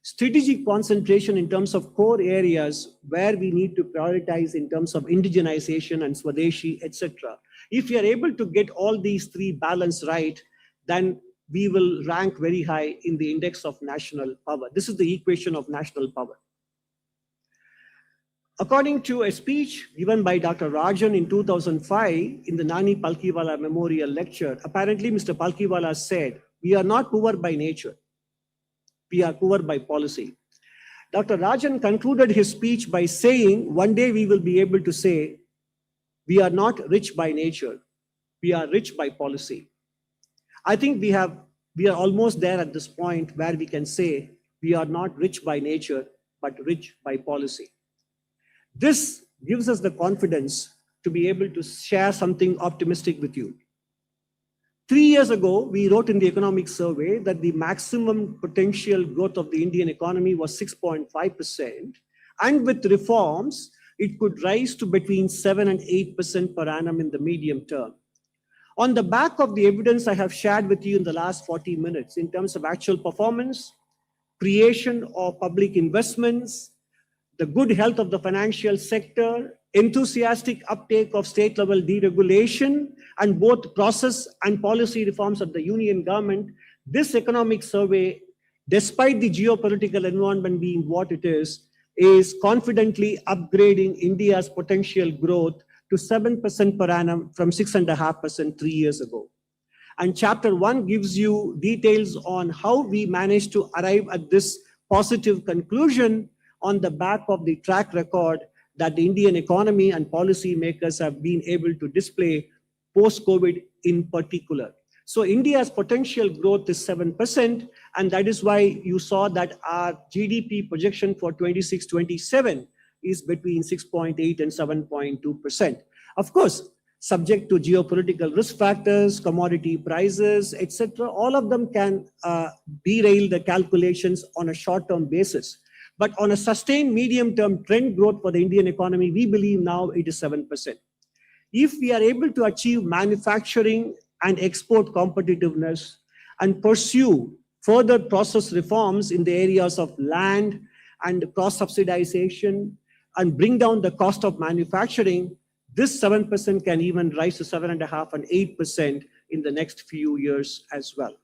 Strategic concentration in terms of core areas where we need to prioritize in terms of indigenization and Swadeshi, etc. If we are able to get all these three balance right, then we will rank very high in the index of national power. This is the equation of national power. According to a speech given by Dr. Rajan in 2005 in the Nani Palkiwala Memorial Lecture, apparently Mr. Palkiwala said, "We are not poor by nature. We are poor by policy." Dr. Rajan concluded his speech by saying, one day we will be able to say, we are not rich by nature, we are rich by policy. I think we are almost there at this point where we can say we are not rich by nature, but rich by policy. This gives us the confidence to be able to share something optimistic with you. 3 years ago, we wrote in the economic survey that the maximum potential growth of the Indian economy was 6.5%. And with reforms, it could rise to between 7 and 8% per annum in the medium term. On the back of the evidence I have shared with you in the last 40 minutes, in terms of actual performance, creation of public investments, the good health of the financial sector, enthusiastic uptake of state-level deregulation, and both process and policy reforms of the union government, this economic survey, despite the geopolitical environment being what it is confidently upgrading India's potential growth to 7% per annum from 6.5% 3 years ago. And chapter 1 gives you details on how we managed to arrive at this positive conclusion on the back of the track record that the Indian economy and policy makers have been able to display post-COVID in particular. So India's potential growth is 7%, and that is why you saw that our GDP projection for 26-27 is between 6.8 and 7.2%. Of course, subject to geopolitical risk factors, commodity prices, etc. All of them can derail the calculations on a short-term basis. But on a sustained medium-term trend growth for the Indian economy, we believe now it is 7%. If we are able to achieve manufacturing and export competitiveness and pursue further process reforms in the areas of land and cross-subsidization and bring down the cost of manufacturing, this 7% can even rise to 7.5% and 8% in the next few years as well.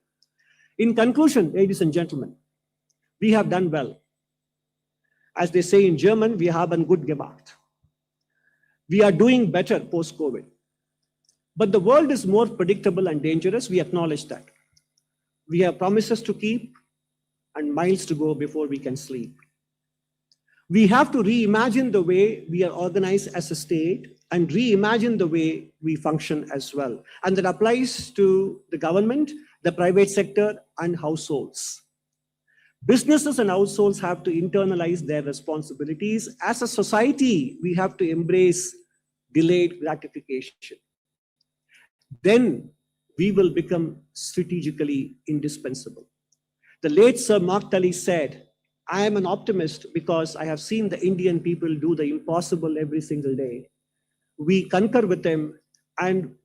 In conclusion, ladies and gentlemen, we have done well. As they say in German, wir haben gut gemacht. We are doing better post-COVID. But the world is more predictable and dangerous. We acknowledge that. We have promises to keep and miles to go before we can sleep. We have to reimagine the way we are organized as a state and reimagine the way we function as well. And that applies to the government, the private sector, and households. Businesses and households have to internalize their responsibilities. As a society, we have to embrace delayed gratification. Then we will become strategically indispensable. The late Sir Mark Tully said, "I am an optimist because I have seen the Indian people do the impossible every single day." We concur with him, and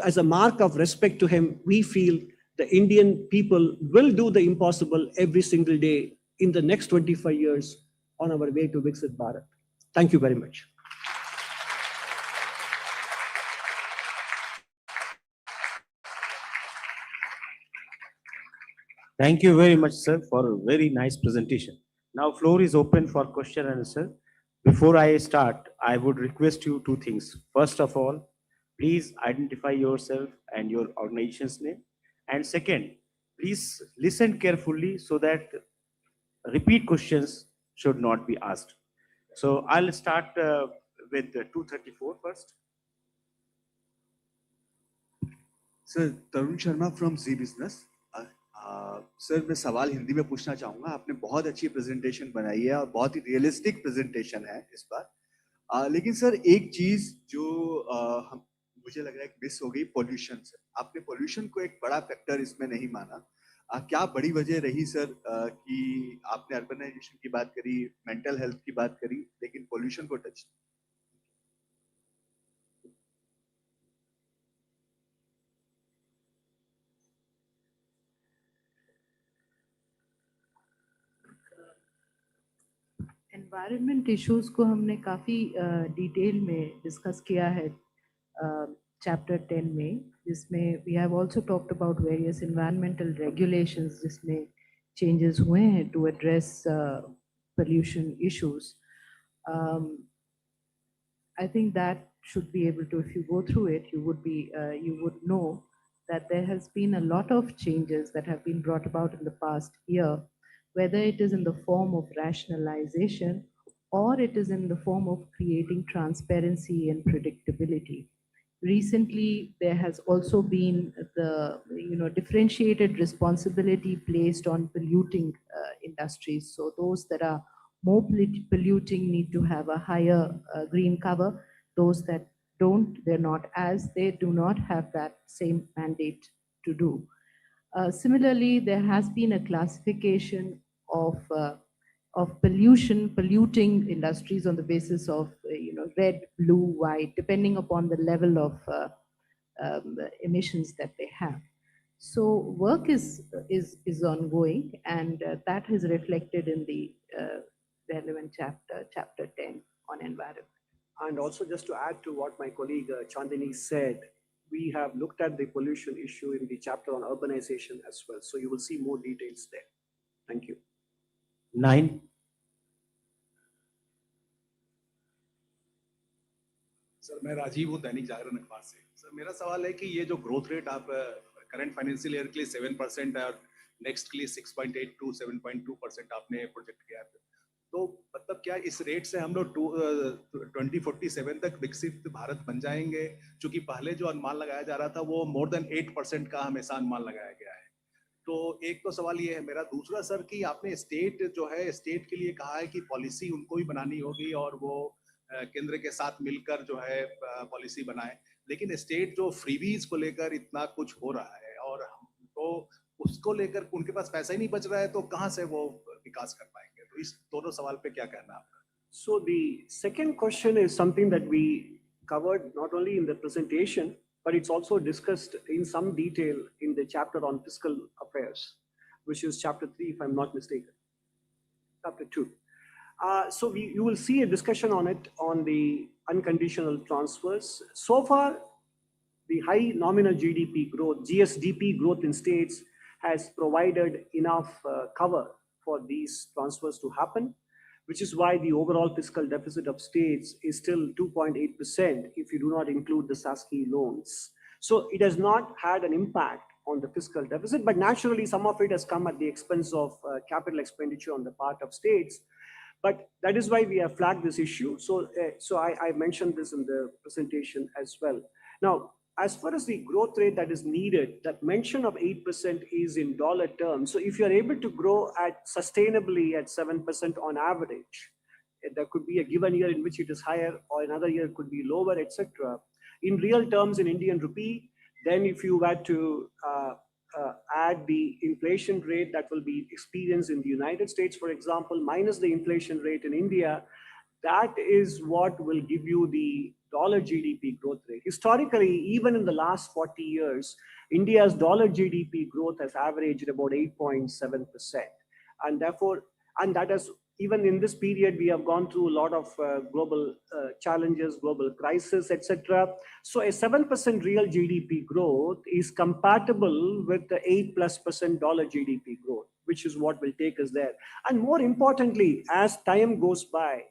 as a mark of respect to him, we feel the Indian people will do the impossible every single day in the next 25 years on our way to Viksit Bharat. Thank you very much. Thank you very much, sir, for a very nice presentation. Now, floor is open for question and answer. Before I start, I would request you two things. First of all, please identify yourself and your organization's name. And second, please listen carefully so that repeat questions should not be asked. So I'll start with 234 first. Sir Tarun Sharma from Zee business. Sir मैं सवाल हिंदी में पूछना चाहूँगा। आपने बहुत अच्छी presentation बनाई है और बहुत ही रियलिस्टिक प्रेजेंटेशन है इस बार। लेकिन सर एक चीज जो मुझे लग रहा है कि मिस हो गई, पोल्यूशन। सर आपने पोल्यूशन को एक बड़ा फैक्टर इसमें नहीं माना। क्या बड़ी वजह रही सर कि आपने अर्बनाइजेशन की बात करी, मेंटल हेल्थ की बात करी, लेकिन पोल्यूशन को टच? एनवायरनमेंट इश्यूज को हमने काफ़ी डिटेल में डिस्कस किया है चैप्टर 10 में, जिसमें we have also talked about various environmental regulations जिसमें चेंजेस हुए हैं to address pollution issues. I think that should be able to, if you go through it, you would know that there has been a lot of changes that have been brought about in the past year, whether it is in the form of rationalization or it is in the form of creating transparency and predictability. Recently, there has also been the differentiated responsibility placed on polluting industries. So those that are more polluting need to have a higher green cover. Those that don't, they do not have that same mandate to do. Similarly, there has been a classification of polluting industries on the basis of red, blue, white, depending upon the level of emissions that they have. So work is ongoing, and that is reflected in the relevant chapter 10 on environment. And also, just to add to what my colleague Chandini said, we have looked at the pollution issue in the chapter on urbanization as well. So you will see more details there. Thank you. 9. Sir मैं राजीव हूँ, दैनिक जागरण अखबार से। Sir मेरा सवाल है कि ये जो ग्रोथ रेट आप करंट फाइनेंशियल ईयर के लिए 7% है और नेक्स्ट के लिए 6.8 to 7.2% आपने प्रोजेक्ट किया है, तो मतलब क्या इस रेट से हम लोग 2047 तक विकसित भारत बन जाएंगे? क्योंकि पहले जो अनुमान लगाया जा रहा था वो मोर देन 8% का हमेशा अनुमान लगाया गया है। तो एक तो सवाल ये है मेरा। दूसरा सर कि आपने स्टेट जो है, स्टेट के लिए कहा है कि पॉलिसी उनको भी बनानी होगी और वो केंद्र के साथ मिलकर जो है पॉलिसी बनाए, लेकिन स्टेट जो फ्रीबीज को लेकर इतना कुछ हो रहा है और हमको उसको लेकर उनके पास पैसा ही नहीं बच रहा है, तो कहाँ से वो विकास कर पाएंगे? तो इस दोनों सवाल पे क्या कहना है आपका? So the second question is something that we covered not only in the presentation, but it's also discussed in some detail in the chapter on fiscal affairs, which is chapter 3, if I'm not mistaken. Chapter 2. So you will see a discussion on it on the unconditional transfers. So far, the high nominal GDP growth, GSDP growth in states has provided enough cover for these transfers to happen, which is why the overall fiscal deficit of states is still 2.8% if you do not include the SASCI loans. So it has not had an impact on the fiscal deficit, but naturally some of it has come at the expense of capital expenditure on the part of states. But that is why we have flagged this issue. So, I mentioned this in the presentation as well. Now, as far as the growth rate that is needed, that mention of 8% is in dollar terms. So if you're able to grow at sustainably at 7% on average, there could be a given year in which it is higher or another year could be lower, etc. In real terms in Indian rupee, then if you were to add the inflation rate that will be experienced in the United States, for example, minus the inflation rate in India, that is what will give you the dollar GDP growth rate. Historically, even in the last 40 years, India's dollar GDP growth has averaged about 8.7%. And therefore, and that has, even in this period, we have gone through a lot of global challenges, global crisis, etc. So a 7% real GDP growth is compatible with the 8+% dollar GDP growth, which is what will take us there. And more importantly, as time goes by,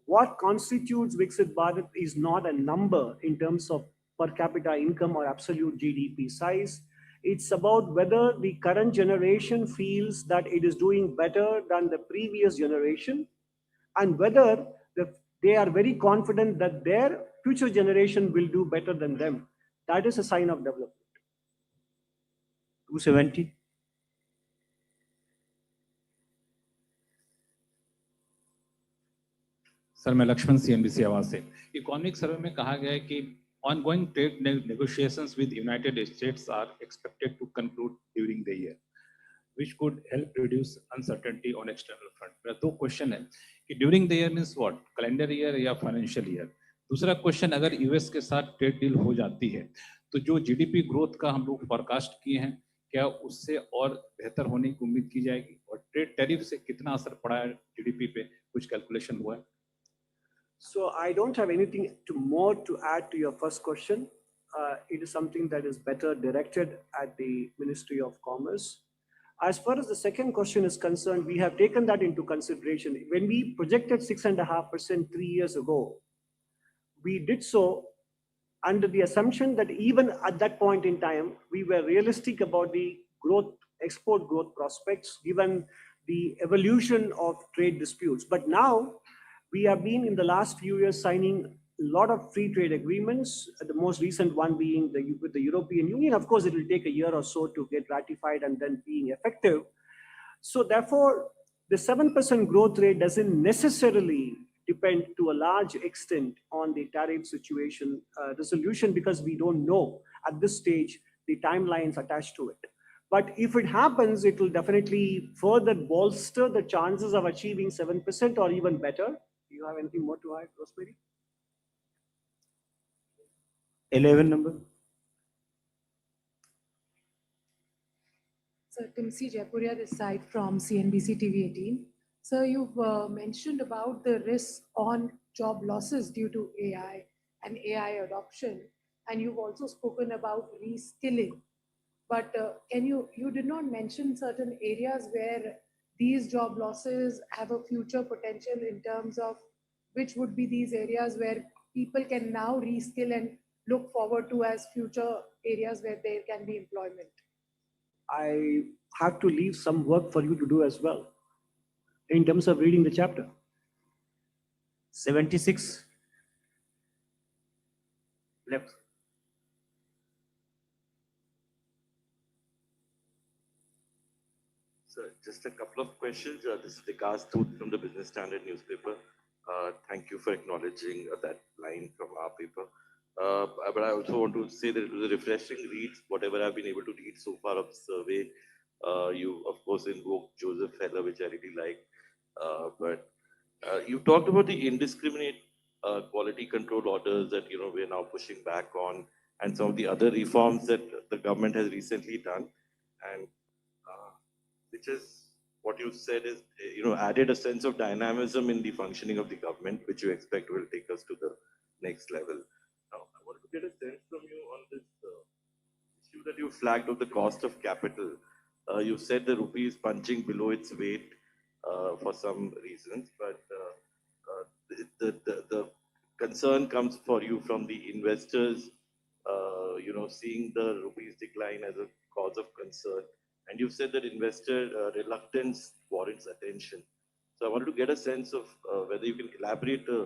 what constitutes Viksit Bharat is not a number in terms of per capita income or absolute GDP size. It's about whether the current generation feels that it is doing better than the previous generation, and whether they are very confident that their future generation will do better than them. That is a sign of development. 270. Sir मैं Lakshman CNBC आवाज से economic survey में कहा गया है कि ongoing trade negotiations with United States are expected to conclude during the year, which could help reduce uncertainty on external front. मेरा दो क्वेश्चन है कि during the year means what, calendar year या फाइनेंशियल ईयर? दूसरा question, अगर US के साथ trade deal हो जाती है तो जो जीडीपी ग्रोथ का हम लोग फोरकास्ट किए हैं, क्या उससे और बेहतर होने की उम्मीद की जाएगी? और ट्रेड टैरिफ से कितना असर पड़ा है जीडीपी पे, कुछ कैलकुलेशन हुआ है? So I don't have anything more to add to your first question. It is something that is better directed at the Ministry of Commerce. As far as the second question is concerned, we have taken that into consideration. When we projected 6.5% 3 years ago, we did so under the assumption that even at that point in time, we were realistic about the growth, export growth prospects, given the evolution of trade disputes. But now, we have been in the last few years signing a lot of free trade agreements, the most recent one being with the European Union. Of course, it will take a year or so to get ratified and then being effective. So therefore, the 7% growth rate doesn't necessarily depend to a large extent on the tariff situation resolution, because we don't know at this stage the timelines attached to it. But if it happens, it will definitely further bolster the chances of achieving 7% or even better. Do you have anything more to add, Rosemary? 11 number. So Timsi Jaipuria this side from CNBC TV 18. So you've mentioned about the risk on job losses due to AI and AI adoption, and you've also spoken about reskilling. But you did not mention certain areas where these job losses have a future potential, in terms of which would be these areas where people can now reskill and look forward to as future areas where there can be employment. I have to leave some work for you to do as well in terms of reading the chapter. 76. Left. Sir, just a couple of questions. This is Vikas Dhoot from the Business Standard newspaper. Thank you for acknowledging that line from our paper. But I also want to say that it was a refreshing read, whatever I've been able to read so far of the survey. You, of course, invoked Joseph Heller, which I really like. But you talked about the indiscriminate quality control orders that we're now pushing back on, and some of the other reforms that the government has recently done, and which is what you said is added a sense of dynamism in the functioning of the government, which you expect will take us to the next level. Now, I wanted to get a sense from you on this issue that you flagged of the cost of capital. You said the rupee is punching below its weight for some reasons, but the concern comes for you from the investors, seeing the rupee's decline as a cause of concern. And you said that investor reluctance warrants attention. So I wanted to get a sense of whether you can elaborate a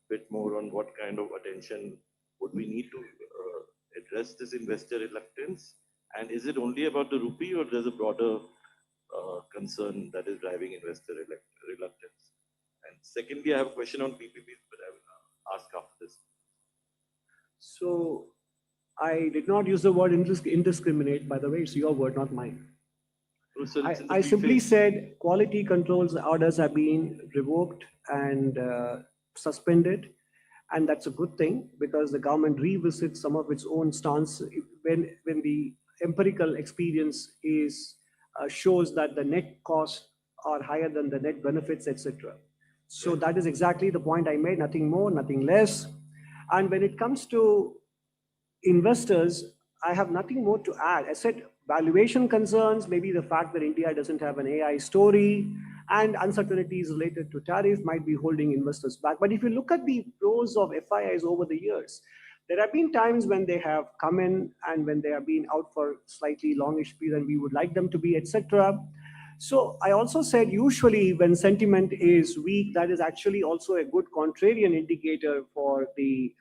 bit more on what kind of attention would we need to address this investor reluctance. And is it only about the rupee, or there's a broader concern that is driving investor reluctance? And secondly, I have a question on PPPs, but I will ask after this. So I did not use the word indiscriminate, by the way. It's your word, not mine. So I simply said quality controls orders have been revoked and suspended. And that's a good thing, because the government revisits some of its own stance when the empirical experience is shows that the net costs are higher than the net benefits, etc. So that is exactly the point I made, nothing more, nothing less. And when it comes to investors, I have nothing more to add. I said valuation concerns, maybe the fact that India doesn't have an AI story, and uncertainties related to tariff might be holding investors back. But if you look at the flows of FIIs over the years, There have been times when they have come in and when they have been out for slightly longish period and we would like them to be, etc. So I also said usually when sentiment is weak, that is actually also a good contrarian indicator for the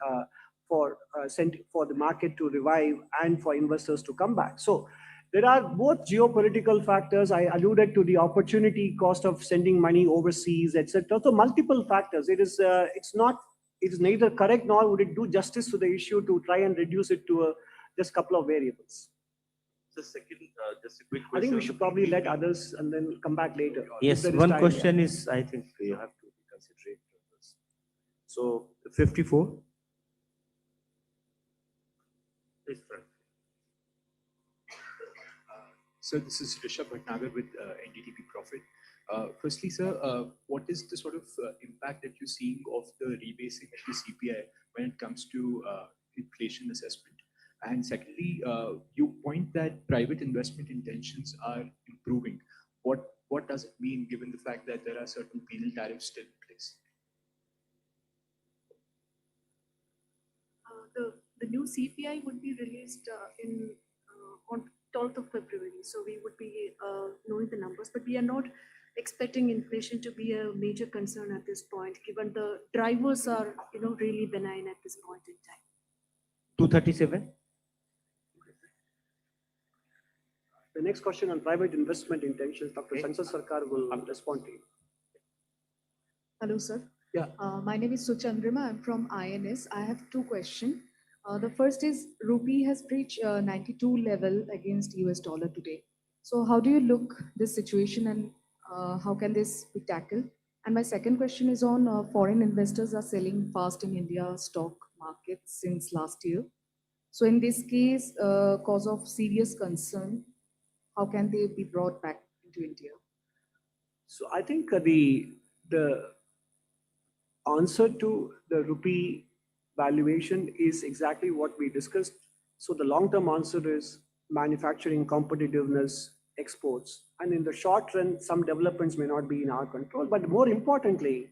for the market to revive and for investors to come back. So there are both geopolitical factors. I alluded to the opportunity cost of sending money overseas, etc. So multiple factors. It is neither correct nor would it do justice to the issue to try and reduce it to just couple of variables. So second, just a quick question. I think we should probably let others and then come back later. if Yes, there is one time. question is, I think you have to be considerate of this. So 54. Please, friend. So this is Rishabh Bhatnagar with NDTV Profit. Firstly, sir, what is the sort of impact that you're seeing of the rebasing of the CPI when it comes to inflation assessment? And secondly, you point that private investment intentions are improving. What does it mean given the fact that there are certain penal tariffs still in place? The new CPI would be released on 12th of February. So we would be knowing the numbers, but we are not expecting inflation to be a major concern at this point, given the drivers are really benign at this point in time. 237. The next question on private investment intentions, Dr. Sansad Sarkar will respond to you. Hello, sir. Yeah. My name is Suchandrima. I'm from INS. I have two questions. The first is rupee has breached 92 level against US dollar today. So how do you look this situation and how can this be tackled? And my second question is on foreign investors are selling fast in India stock market since last year. So in this case, cause of serious concern, how can they be brought back into India? So I think the answer to the rupee valuation is exactly what we discussed. So the long-term answer is manufacturing competitiveness, exports. And in the short run, some developments may not be in our control. But more importantly,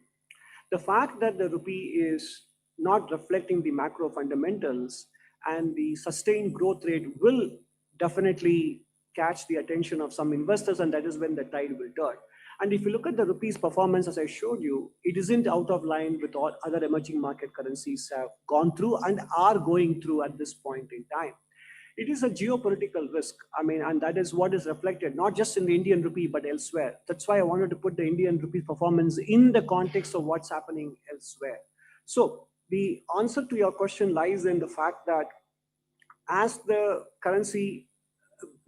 the fact that the rupee is not reflecting the macro fundamentals and the sustained growth rate will definitely catch the attention of some investors, and that is when the tide will turn. And if you look at the rupee's performance, as I showed you, it isn't out of line with all other emerging market currencies have gone through and are going through at this point in time. It is a geopolitical risk. I mean, and that is what is reflected, not just in the Indian rupee, but elsewhere. That's why I wanted to put the Indian rupee performance in the context of what's happening elsewhere. So the answer to your question lies in the fact that as the currency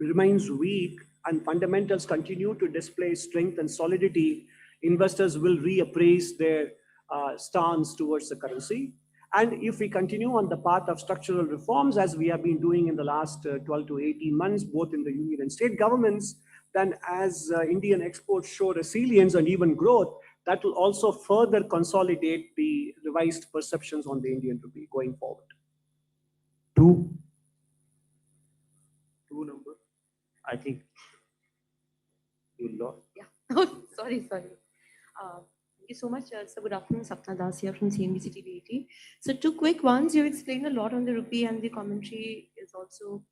remains weak and fundamentals continue to display strength and solidity, investors will reappraise their stance towards the currency. And if we continue on the path of structural reforms, as we have been doing in the last 12 to 18 months, both in the union and state governments, then as Indian exports show resilience and even growth, that will also further consolidate the revised perceptions on the Indian rupee going forward. Two number. I think you lost. Yeah. Oh, sorry. Thank you so much. So good afternoon, Sapna Das here from CNBC TV 18. So two quick ones. You explained a lot on the rupee and the commentary is also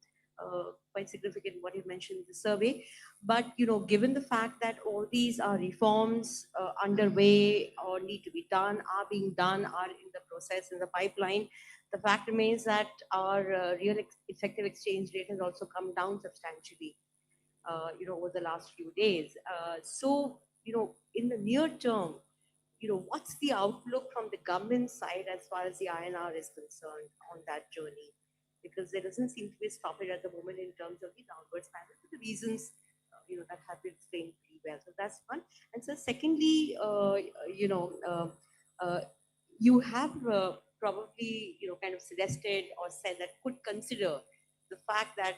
quite significant what you mentioned in the survey. But, given the fact that all these are reforms underway or need to be done, are being done, are in the process, in the pipeline, the fact remains that our real effective exchange rate has also come down substantially, over the last few days. So, in the near term, what's the outlook from the government side as far as the INR is concerned on that journey? Because there doesn't seem to be a stoppage at the moment in terms of the downward spiral for the reasons, that have been explained pretty well. So that's one. And so secondly, you have probably, kind of suggested or said that could consider the fact that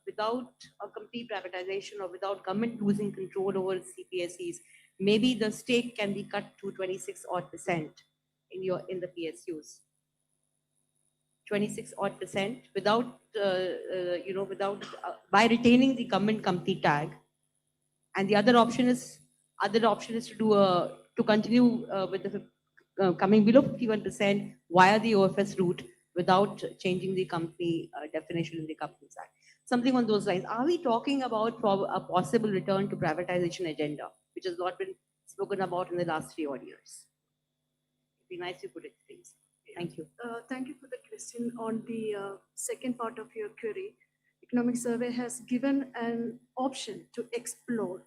without a complete privatization or without government losing control over CPSEs, maybe the stake can be cut to 26% in the PSUs. 26% without by retaining the government company tag, and the other option is to continue with the coming below 51% via the OFS route without changing the company definition in the Companies Act. Something on those lines. Are we talking about a possible return to privatization agenda, which has not been spoken about in the last 3 odd years? It'd be nice to put it, please. Thank you. Thank you for the question. On the second part of your query, Economic Survey has given an option to explore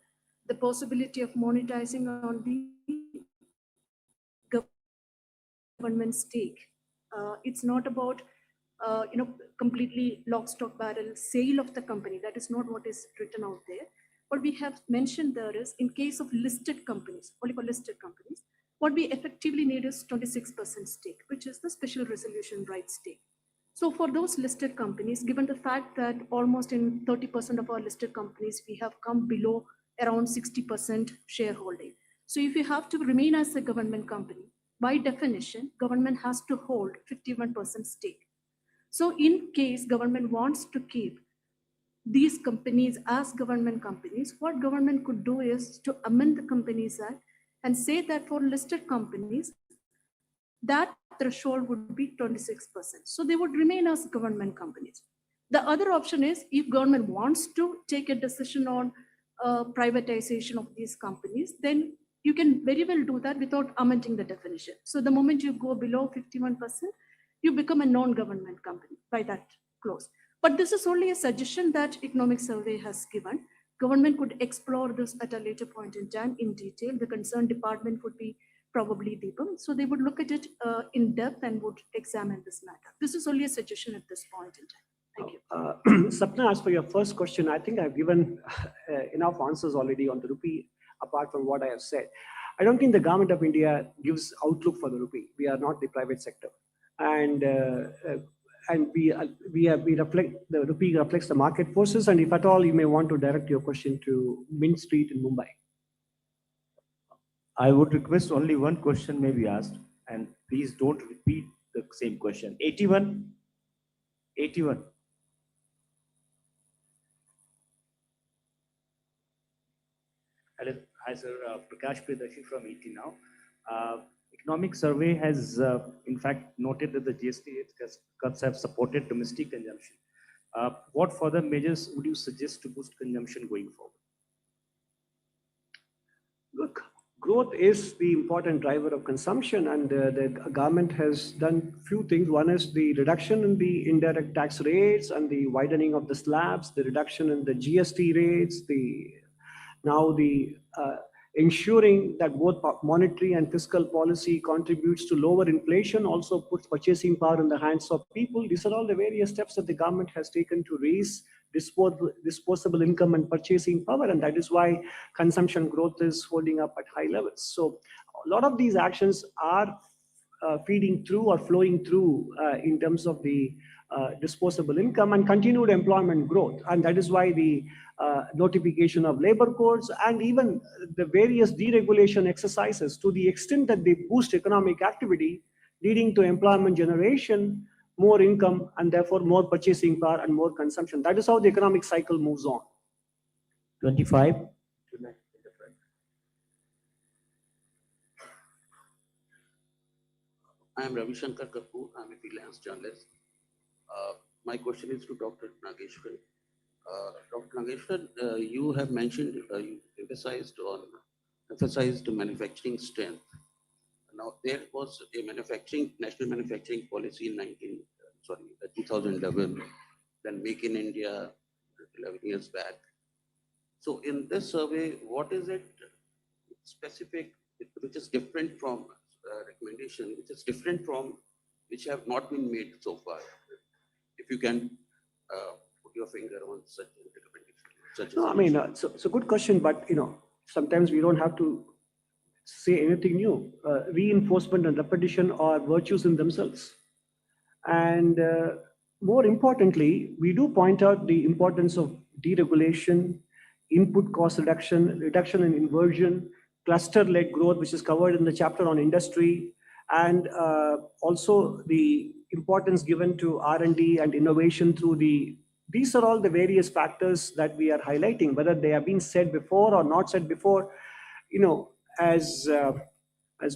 the possibility of monetizing on the government stake. It's not about completely lock, stock, barrel sale of the company. That is not what is written out there. What we have mentioned there is, in case of listed companies, only for listed companies, what we effectively need is 26% stake, which is the special resolution right stake. So for those listed companies, given the fact that almost in 30% of our listed companies, we have come below around 60% shareholding. So if you have to remain as a government company, by definition, government has to hold 51% stake. So in case government wants to keep these companies as government companies, what government could do is to amend the Companies Act and say that for listed companies, that threshold would be 26%. So they would remain as government companies. The other option is, if government wants to take a decision on privatization of these companies, then you can very well do that without amending the definition. So the moment you go below 51%, you become a non-government company by that clause. But this is only a suggestion that Economic Survey has given. Government could explore this at a later point in time in detail. The concerned department would be probably deeper. So they would look at it in depth and would examine this matter. This is only a suggestion at this point in time. Thank you. Sapna, as for your first question, I think I've given enough answers already on the rupee, apart from what I have said. I don't think the government of India gives outlook for the rupee. We are not the private sector. And we reflect, the rupee reflects the market forces. And if at all, you may want to direct your question to Mint Street in Mumbai. I would request only one question may be asked, and please don't repeat the same question. 81. Hello, hi sir, Prakash Pridashi from ET Now. Economic Survey has in fact noted that the GST cuts have supported domestic consumption. What further measures would you suggest to boost consumption going forward? Look, growth is the important driver of consumption, and the government has done few things. One is the reduction in the indirect tax rates and the widening of the slabs, the reduction in the GST rates, now the ensuring that both monetary and fiscal policy contributes to lower inflation, also puts purchasing power in the hands of people. These are all the various steps that the government has taken to raise disposable income and purchasing power, and that is why consumption growth is holding up at high levels. So a lot of these actions are feeding through or flowing through in terms of the disposable income and continued employment growth. And that is why the notification of labor codes and even the various deregulation exercises, to the extent that they boost economic activity, leading to employment generation, more income, and therefore more purchasing power and more consumption. That is how the economic cycle moves on. 25. I am Ravi Shankar Kapoor. I'm a freelance journalist. My question is to Dr. Nageswaran. Dr. Nageswaran, you have mentioned, you emphasized manufacturing strength. Now, there was a national manufacturing policy in 2011, then Make in India 11 years back. So in this survey, what is it specific, which is different from recommendation, which have not been made so far? If you can put your finger on such recommendation. No, I mean, it's a good question, but sometimes we don't have to say anything new. Reinforcement and repetition are virtues in themselves. And more importantly, we do point out the importance of deregulation, input cost reduction in inversion, cluster-led growth, which is covered in the chapter on industry, and also the importance given to R&D and innovation through these are all the various factors that we are highlighting, whether they have been said before or not said before. As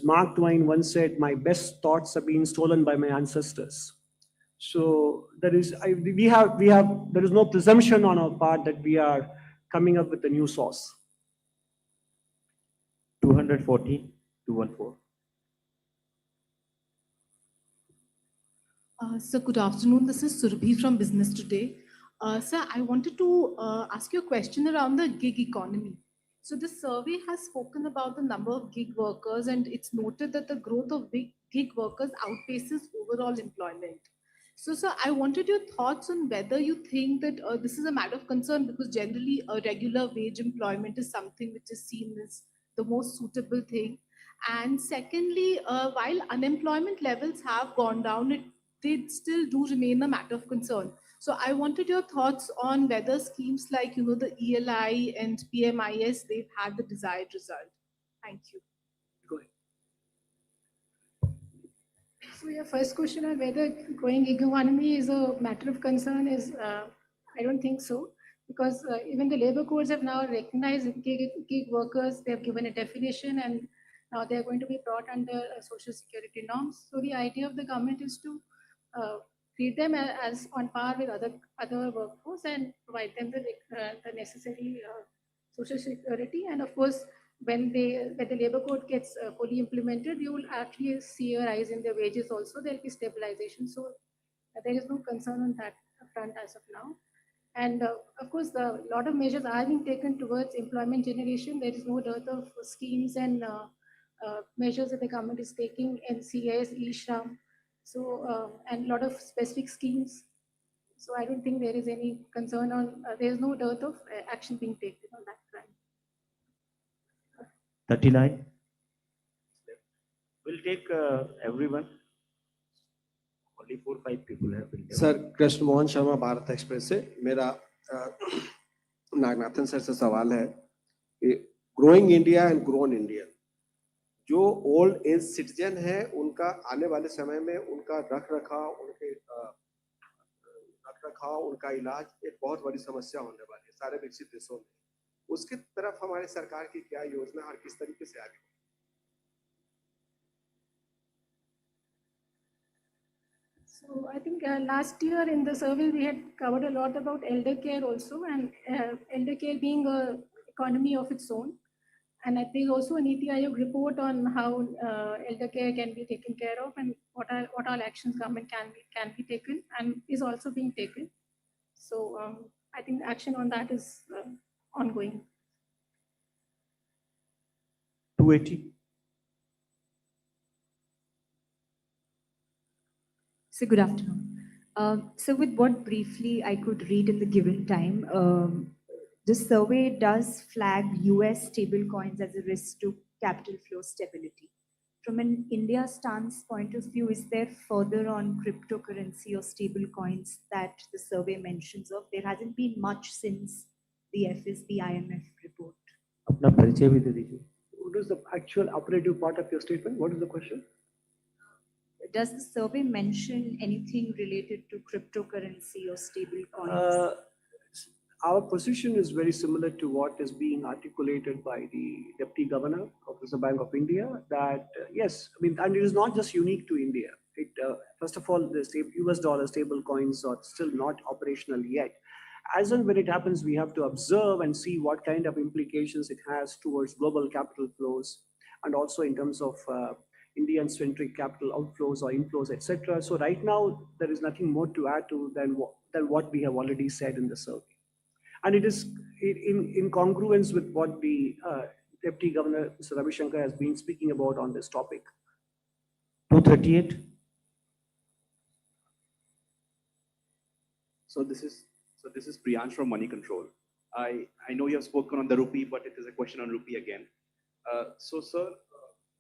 Mark Twain once said, my best thoughts have been stolen by my ancestors. So there is, there is no presumption on our part that we are coming up with a new source. 214, 214. Sir, good afternoon. This is Surabhi from Business Today. Sir, I wanted to ask you a question around the gig economy. So the survey has spoken about the number of gig workers, and it's noted that the growth of gig workers outpaces overall employment. So, sir, I wanted your thoughts on whether you think that this is a matter of concern, because generally a regular wage employment is something which is seen as the most suitable thing. And secondly, while unemployment levels have gone down, they still do remain a matter of concern. So I wanted your thoughts on whether schemes like, the ELI and PMIS, they've had the desired result. Thank you. Go ahead. So your first question on whether growing gig economy is a matter of concern is, I don't think so, because even the labor codes have now recognized gig workers. They have given a definition, and now they are going to be brought under social security norms. So the idea of the government is to treat them as on par with other workforce and provide them the necessary social security. And of course, when the labor code gets fully implemented, you will actually see a rise in their wages also. There will be stabilization. So there is no concern on that front as of now. And of course, a lot of measures are being taken towards employment generation. There is no dearth of schemes and measures that the government is taking, NCS, E-Shram, so and a lot of specific schemes. So I don't think there is any concern on, there is no dearth of action being taken on that front. 39. We'll take everyone. Only 4-5 people have been there. Sir Krishna Mohan Sharma Bharat express से मेरा Naganathan sir से सवाल है कि growing India and grown India, जो old age citizen है उनका आने वाले समय में उनका रख रखाव उनका इलाज एक बहुत बड़ी समस्या होने वाली है सारे विकसित देशों में। उसकी तरफ हमारी सरकार की क्या योजना और किस तरीके से आगे? So I think last year in the survey we had covered a lot about elder care also, and elder care being an economy of its own. And I think also an NITI Aayog report on how elder care can be taken care of and what all actions government can be taken and is also being taken. So I think action on that is ongoing. 280. So good afternoon. So with what briefly I could read in the given time, this survey does flag US stablecoins as a risk to capital flow stability. From an India stance point of view, is there further on cryptocurrency or stablecoins that the survey mentions of? There hasn't been much since the FSB IMF report. अपना परिचय भी दे दीजिए. What is the actual operative part of your statement? What is the question? Does the survey mention anything related to cryptocurrency or stablecoins? Our position is very similar to what is being articulated by the Deputy Governor of the Reserve Bank of India, that yes, I mean, and it is not just unique to India. First of all, the US dollar stable coins are still not operational yet. As and when it happens, we have to observe and see what kind of implications it has towards global capital flows, and also in terms of Indian-centric capital outflows or inflows, etc. So right now, there is nothing more to add to than what we have already said in the survey. And it is in congruence with what the Deputy Governor, Mr. Ravi Shankar, has been speaking about on this topic. 238. So this is Priyansh from Money Control. I know you have spoken on the rupee, but it is a question on rupee again. So sir,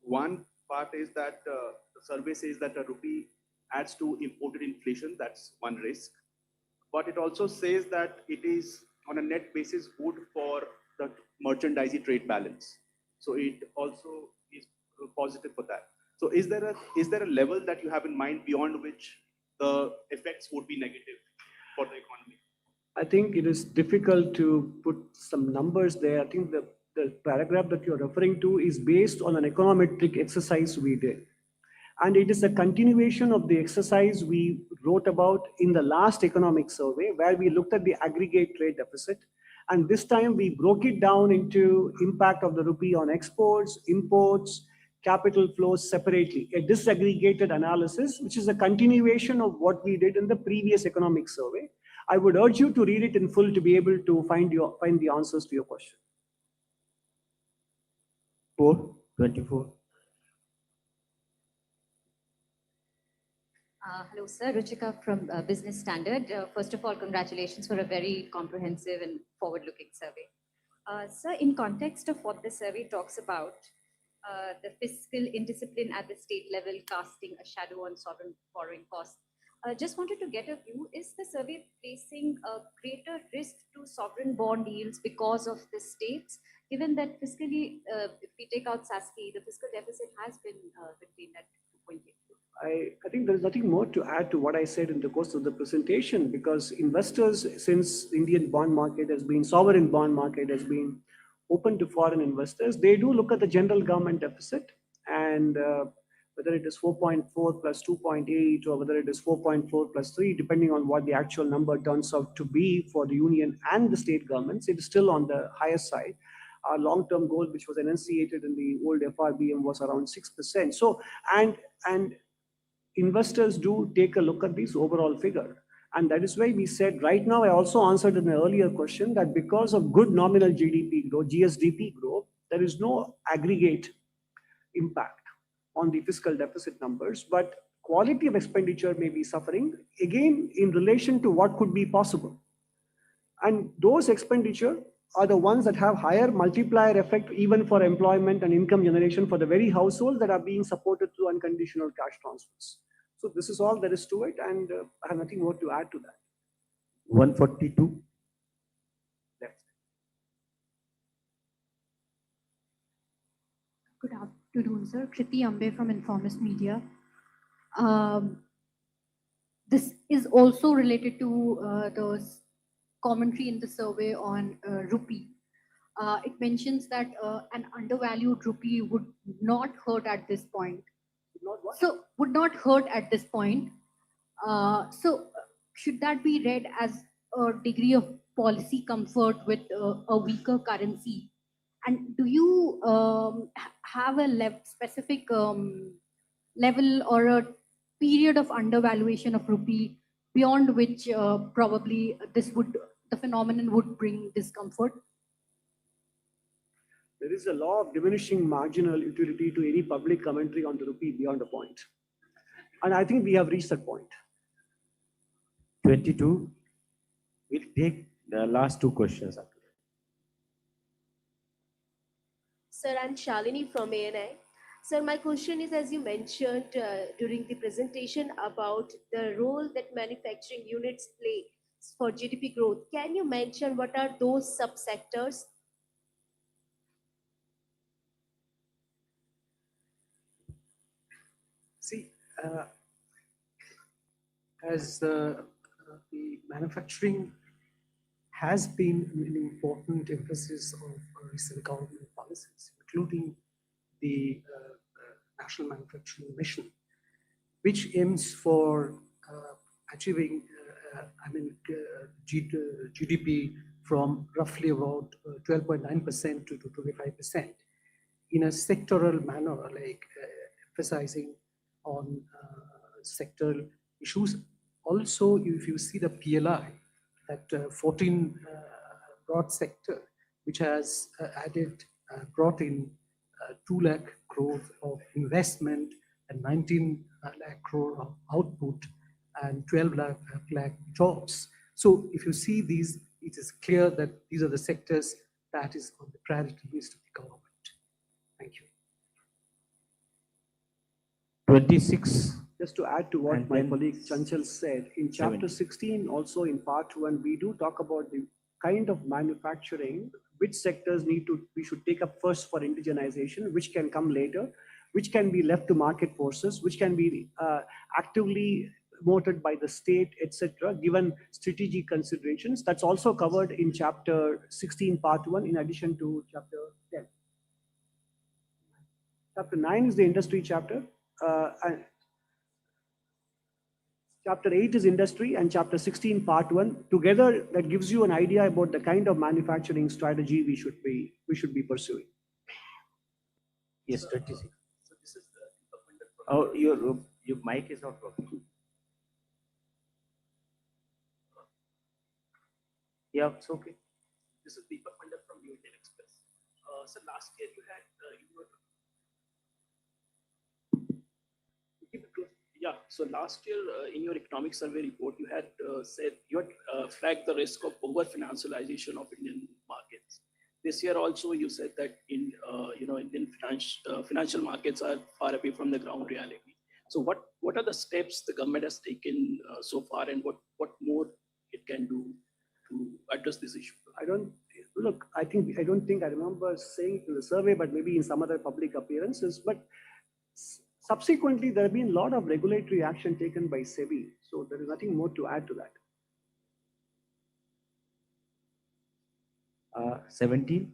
one part is that the survey says that a rupee adds to imported inflation. That's one risk. But it also says that it is on a net basis good for the merchandise trade balance. So it also is positive for that. So is there a level that you have in mind beyond which the effects would be negative for the economy? I think it is difficult to put some numbers there. I think the paragraph that you're referring to is based on an econometric exercise we did. And it is a continuation of the exercise we wrote about in the last economic survey, where we looked at the aggregate trade deficit. And this time we broke it down into impact of the rupee on exports, imports, capital flows separately, a disaggregated analysis, which is a continuation of what we did in the previous economic survey. I would urge you to read it in full to be able to find the answers to your question. 424. Hello, sir. Ruchika from Business Standard. First of all, congratulations for a very comprehensive and forward-looking survey. Sir, in context of what the survey talks about, the fiscal indiscipline at the state level casting a shadow on sovereign borrowing costs, just wanted to get a view, is the survey placing a greater risk to sovereign bond yields because of the states, given that fiscally, if we take out SASCI, the fiscal deficit has been contained at 2.8%? I think there's nothing more to add to what I said in the course of the presentation, because investors, since the Indian bond market has been, sovereign bond market has been open to foreign investors, they do look at the general government deficit, and whether it is 4.4 plus 2.8 or whether it is 4.4 plus 3, depending on what the actual number turns out to be for the union and the state governments, it is still on the higher side. Our long-term goal, which was enunciated in the old FRBM, was around 6%. So, and investors do take a look at this overall figure. And that is why we said right now, I also answered in an earlier question that because of good nominal GDP growth, GSDP growth, there is no aggregate impact on the fiscal deficit numbers, but quality of expenditure may be suffering, again, in relation to what could be possible. And those expenditure are the ones that have higher multiplier effect even for employment and income generation for the very households that are being supported through unconditional cash transfers. So this is all there is to it, and I have nothing more to add to that. 142. Good afternoon, sir. Kriti Ambe from Informist Media. This is also related to the commentary in the survey on rupee. It mentions that an undervalued rupee would not hurt at this point. So would not hurt at this point. So should that be read as a degree of policy comfort with a weaker currency? And do you have a specific level or a period of undervaluation of rupee beyond which probably the phenomenon would bring discomfort? There is a law of diminishing marginal utility to any public commentary on the rupee beyond a point. And I think we have reached that point. 22. We'll take the last two questions. Sir, I'm Shalini from ANI. Sir, my question is, as you mentioned during the presentation about the role that manufacturing units play for GDP growth, can you mention what are those subsectors? See, as the manufacturing has been an important emphasis of recent government policies, including the National Manufacturing Mission, which aims for achieving GDP from roughly about 12.9% to 25% in a sectoral manner, like emphasizing on sectoral issues. Also, if you see the PLI, that 14 broad sector, which has brought in 2 lakh crore of investment and 19 lakh crore of output and 12 lakh jobs. So if you see these, it is clear that these are the sectors that is on the priority list of the government. Thank you. 26. Just to add to what my colleague Chanchal said, in chapter 16, also in part 1, we do talk about the kind of manufacturing, which sectors we should take up first for indigenization, which can come later, which can be left to market forces, which can be actively promoted by the state, etc., given strategic considerations. That's also covered in chapter 16, part 1, in addition to chapter 10. Chapter 9 is the industry chapter. And Chapter 8 is industry and Chapter 16, Part 1. Together, that gives you an idea about the kind of manufacturing strategy we should be pursuing. Yes, 26. So this is Oh, your mic is not working. Yeah, it's okay. This is Deepak Pandit from New Indian Express. So last year you had yeah. So last year in your economic survey report, you had said you had flagged the risk of over financialization of Indian markets. This year also you said that Indian financial markets are far away from the ground reality. So what are the steps the government has taken so far, and what more it can do to address this issue? I don't think I remember saying it in the survey, but maybe in some other public appearances. But subsequently, there have been a lot of regulatory action taken by SEBI. So there is nothing more to add to that. 17.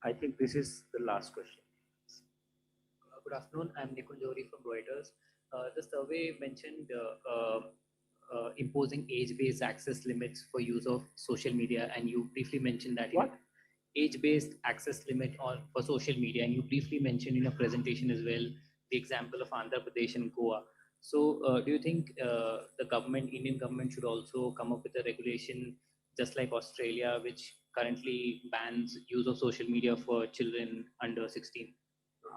I think this is the last question. Good afternoon. I'm Nikunj Johri from Reuters. The survey mentioned imposing age-based access limits for use of social media, and you briefly mentioned that age-based access limit for social media, and you briefly mentioned in your presentation as well the example of Andhra Pradesh and Goa. So, do you think the Indian government, should also come up with a regulation just like Australia, which currently bans use of social media for children under 16?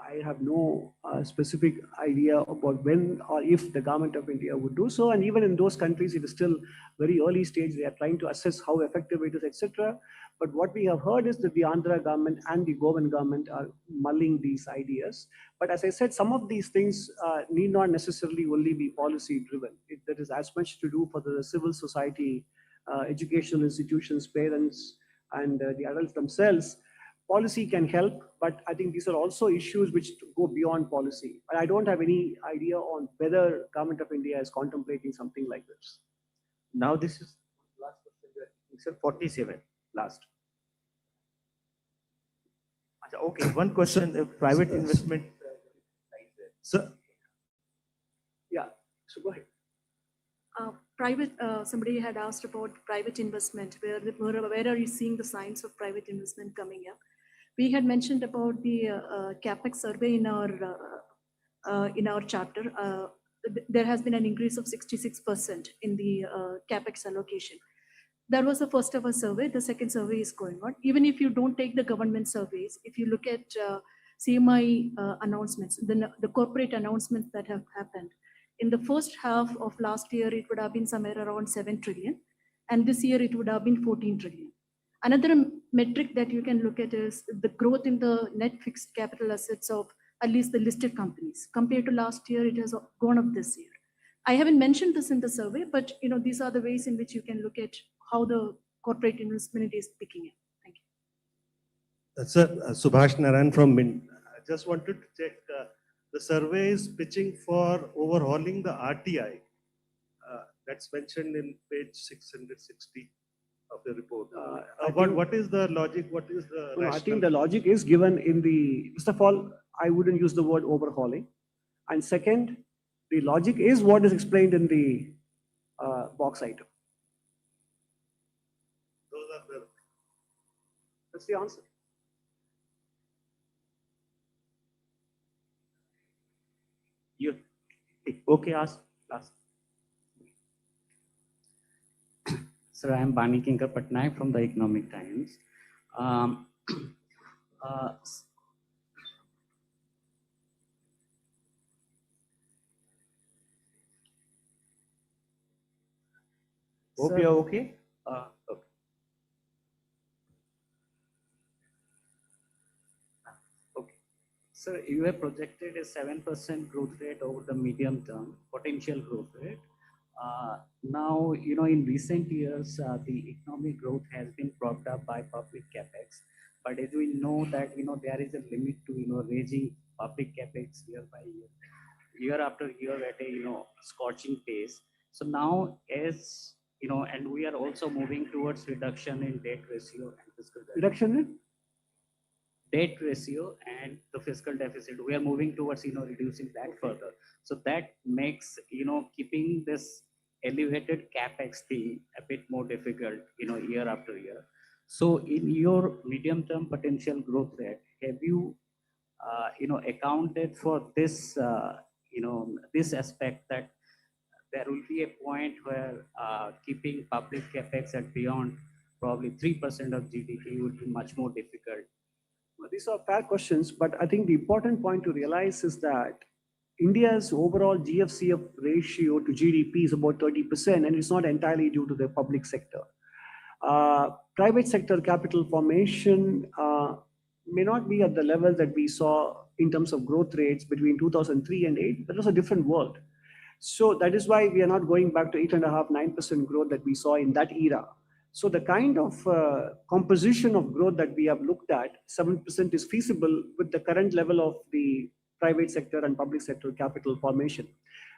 I have no specific idea about when or if the government of India would do so. And even in those countries, it is still very early stage. They are trying to assess how effective it is, etc. But what we have heard is that the Andhra government and the Goan government are mulling these ideas. But as I said, some of these things need not necessarily only be policy driven. There is as much to do for the civil society, educational institutions, parents, and the adults themselves. Policy can help, but I think these are also issues which go beyond policy. But I don't have any idea on whether government of India is contemplating something like this. Now this is last question. 47, last. Okay, one question, private investment. Sir. Yeah, so go ahead. Somebody had asked about private investment. Where are you seeing the signs of private investment coming up? We had mentioned about the CapEx survey in our chapter. There has been an increase of 66% in the CapEx allocation. That was the first ever survey. The second survey is going on. Even if you don't take the government surveys, if you look at CMI announcements, the corporate announcements that have happened, in the first half of last year, it would have been somewhere around 7 trillion. And this year, it would have been 14 trillion. Another metric that you can look at is the growth in the net fixed capital assets of at least the listed companies. Compared to last year, it has gone up this year. I haven't mentioned this in the survey, but these are the ways in which you can look at how the corporate investment is picking up. Thank you. Sir, Subhash Naran from Mint. I just wanted to check, the survey is pitching for overhauling the RTI. That's mentioned in page 660 of the report. What is the logic? What is the rationale? I think the logic is given in the, first of all, I wouldn't use the word overhauling. And second, the logic is what is explained in the box item. That's the answer. You okay? Ask. Sir, I am Bani Kinkar Patnaik from the Economic Times. Hope you're okay. Okay. Okay. Sir, you have projected a 7% growth rate over the medium term, potential growth rate. Now, in recent years, the economic growth has been propped up by public capex. But as we know that, there is a limit to, raising public capex year after year at a, scorching pace. So now as, and we are also moving towards reduction in debt ratio and fiscal debt. Reduction in? debt ratio and the fiscal deficit. We are moving towards, reducing that further. So that makes, keeping this elevated capex thing a bit more difficult, year after year. So in your medium-term potential growth rate, have you, accounted for this, this aspect that there will be a point where keeping public capex at beyond probably 3% of GDP would be much more difficult? Well, these are fair questions, but I think the important point to realize is that India's overall GFCF ratio to GDP is about 30%, and it's not entirely due to the public sector. Private sector capital formation may not be at the level that we saw in terms of growth rates between 2003 and 8. That was a different world. So that is why we are not going back to 8.5%, 9% growth that we saw in that era. So the kind of composition of growth that we have looked at, 7% is feasible with the current level of the private sector and public sector capital formation.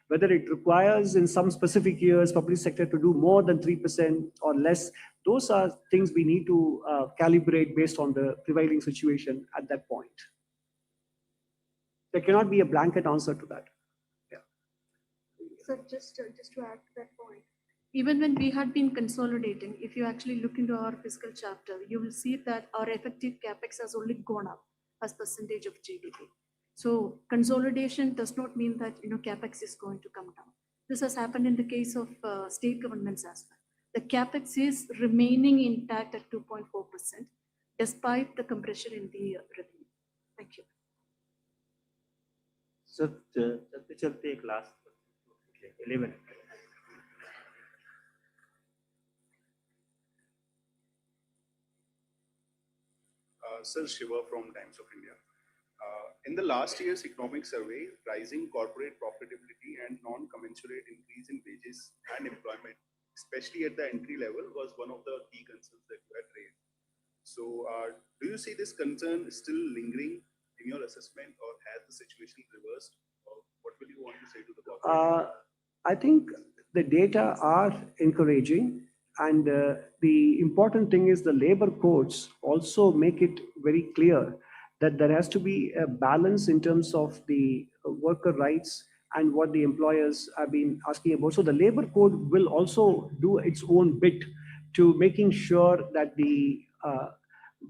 Whether it requires in some specific years public sector to do more than 3% or less, those are things we need to calibrate based on the prevailing situation at that point. There cannot be a blanket answer to that. So just to add to that point, even when we had been consolidating, if you actually look into our fiscal chapter, you will see that our effective capex has only gone up as percentage of GDP. So consolidation does not mean that capex is going to come down. This has happened in the case of state governments as well. The capex is remaining intact at 2.4% despite the compression in the revenue. Thank you. So चलते एक last 11. Sir Shiva from Times of India. In the last year's economic survey, rising corporate profitability and non-commensurate increase in wages and employment, especially at the entry level, was one of the key concerns that you had raised. So do you see this concern still lingering in your assessment, or has the situation reversed? Or what will you want to say to the corporate? I think the data are encouraging, and the important thing is the labor codes also make it very clear that there has to be a balance in terms of the worker rights and what the employers have been asking about. So the labor code will also do its own bit to making sure that the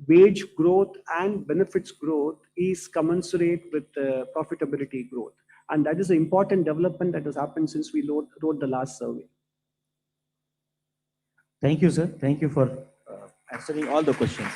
wage growth and benefits growth is commensurate with the profitability growth. And that is an important development that has happened since we wrote the last survey. Thank you, sir. Thank you for answering all the questions.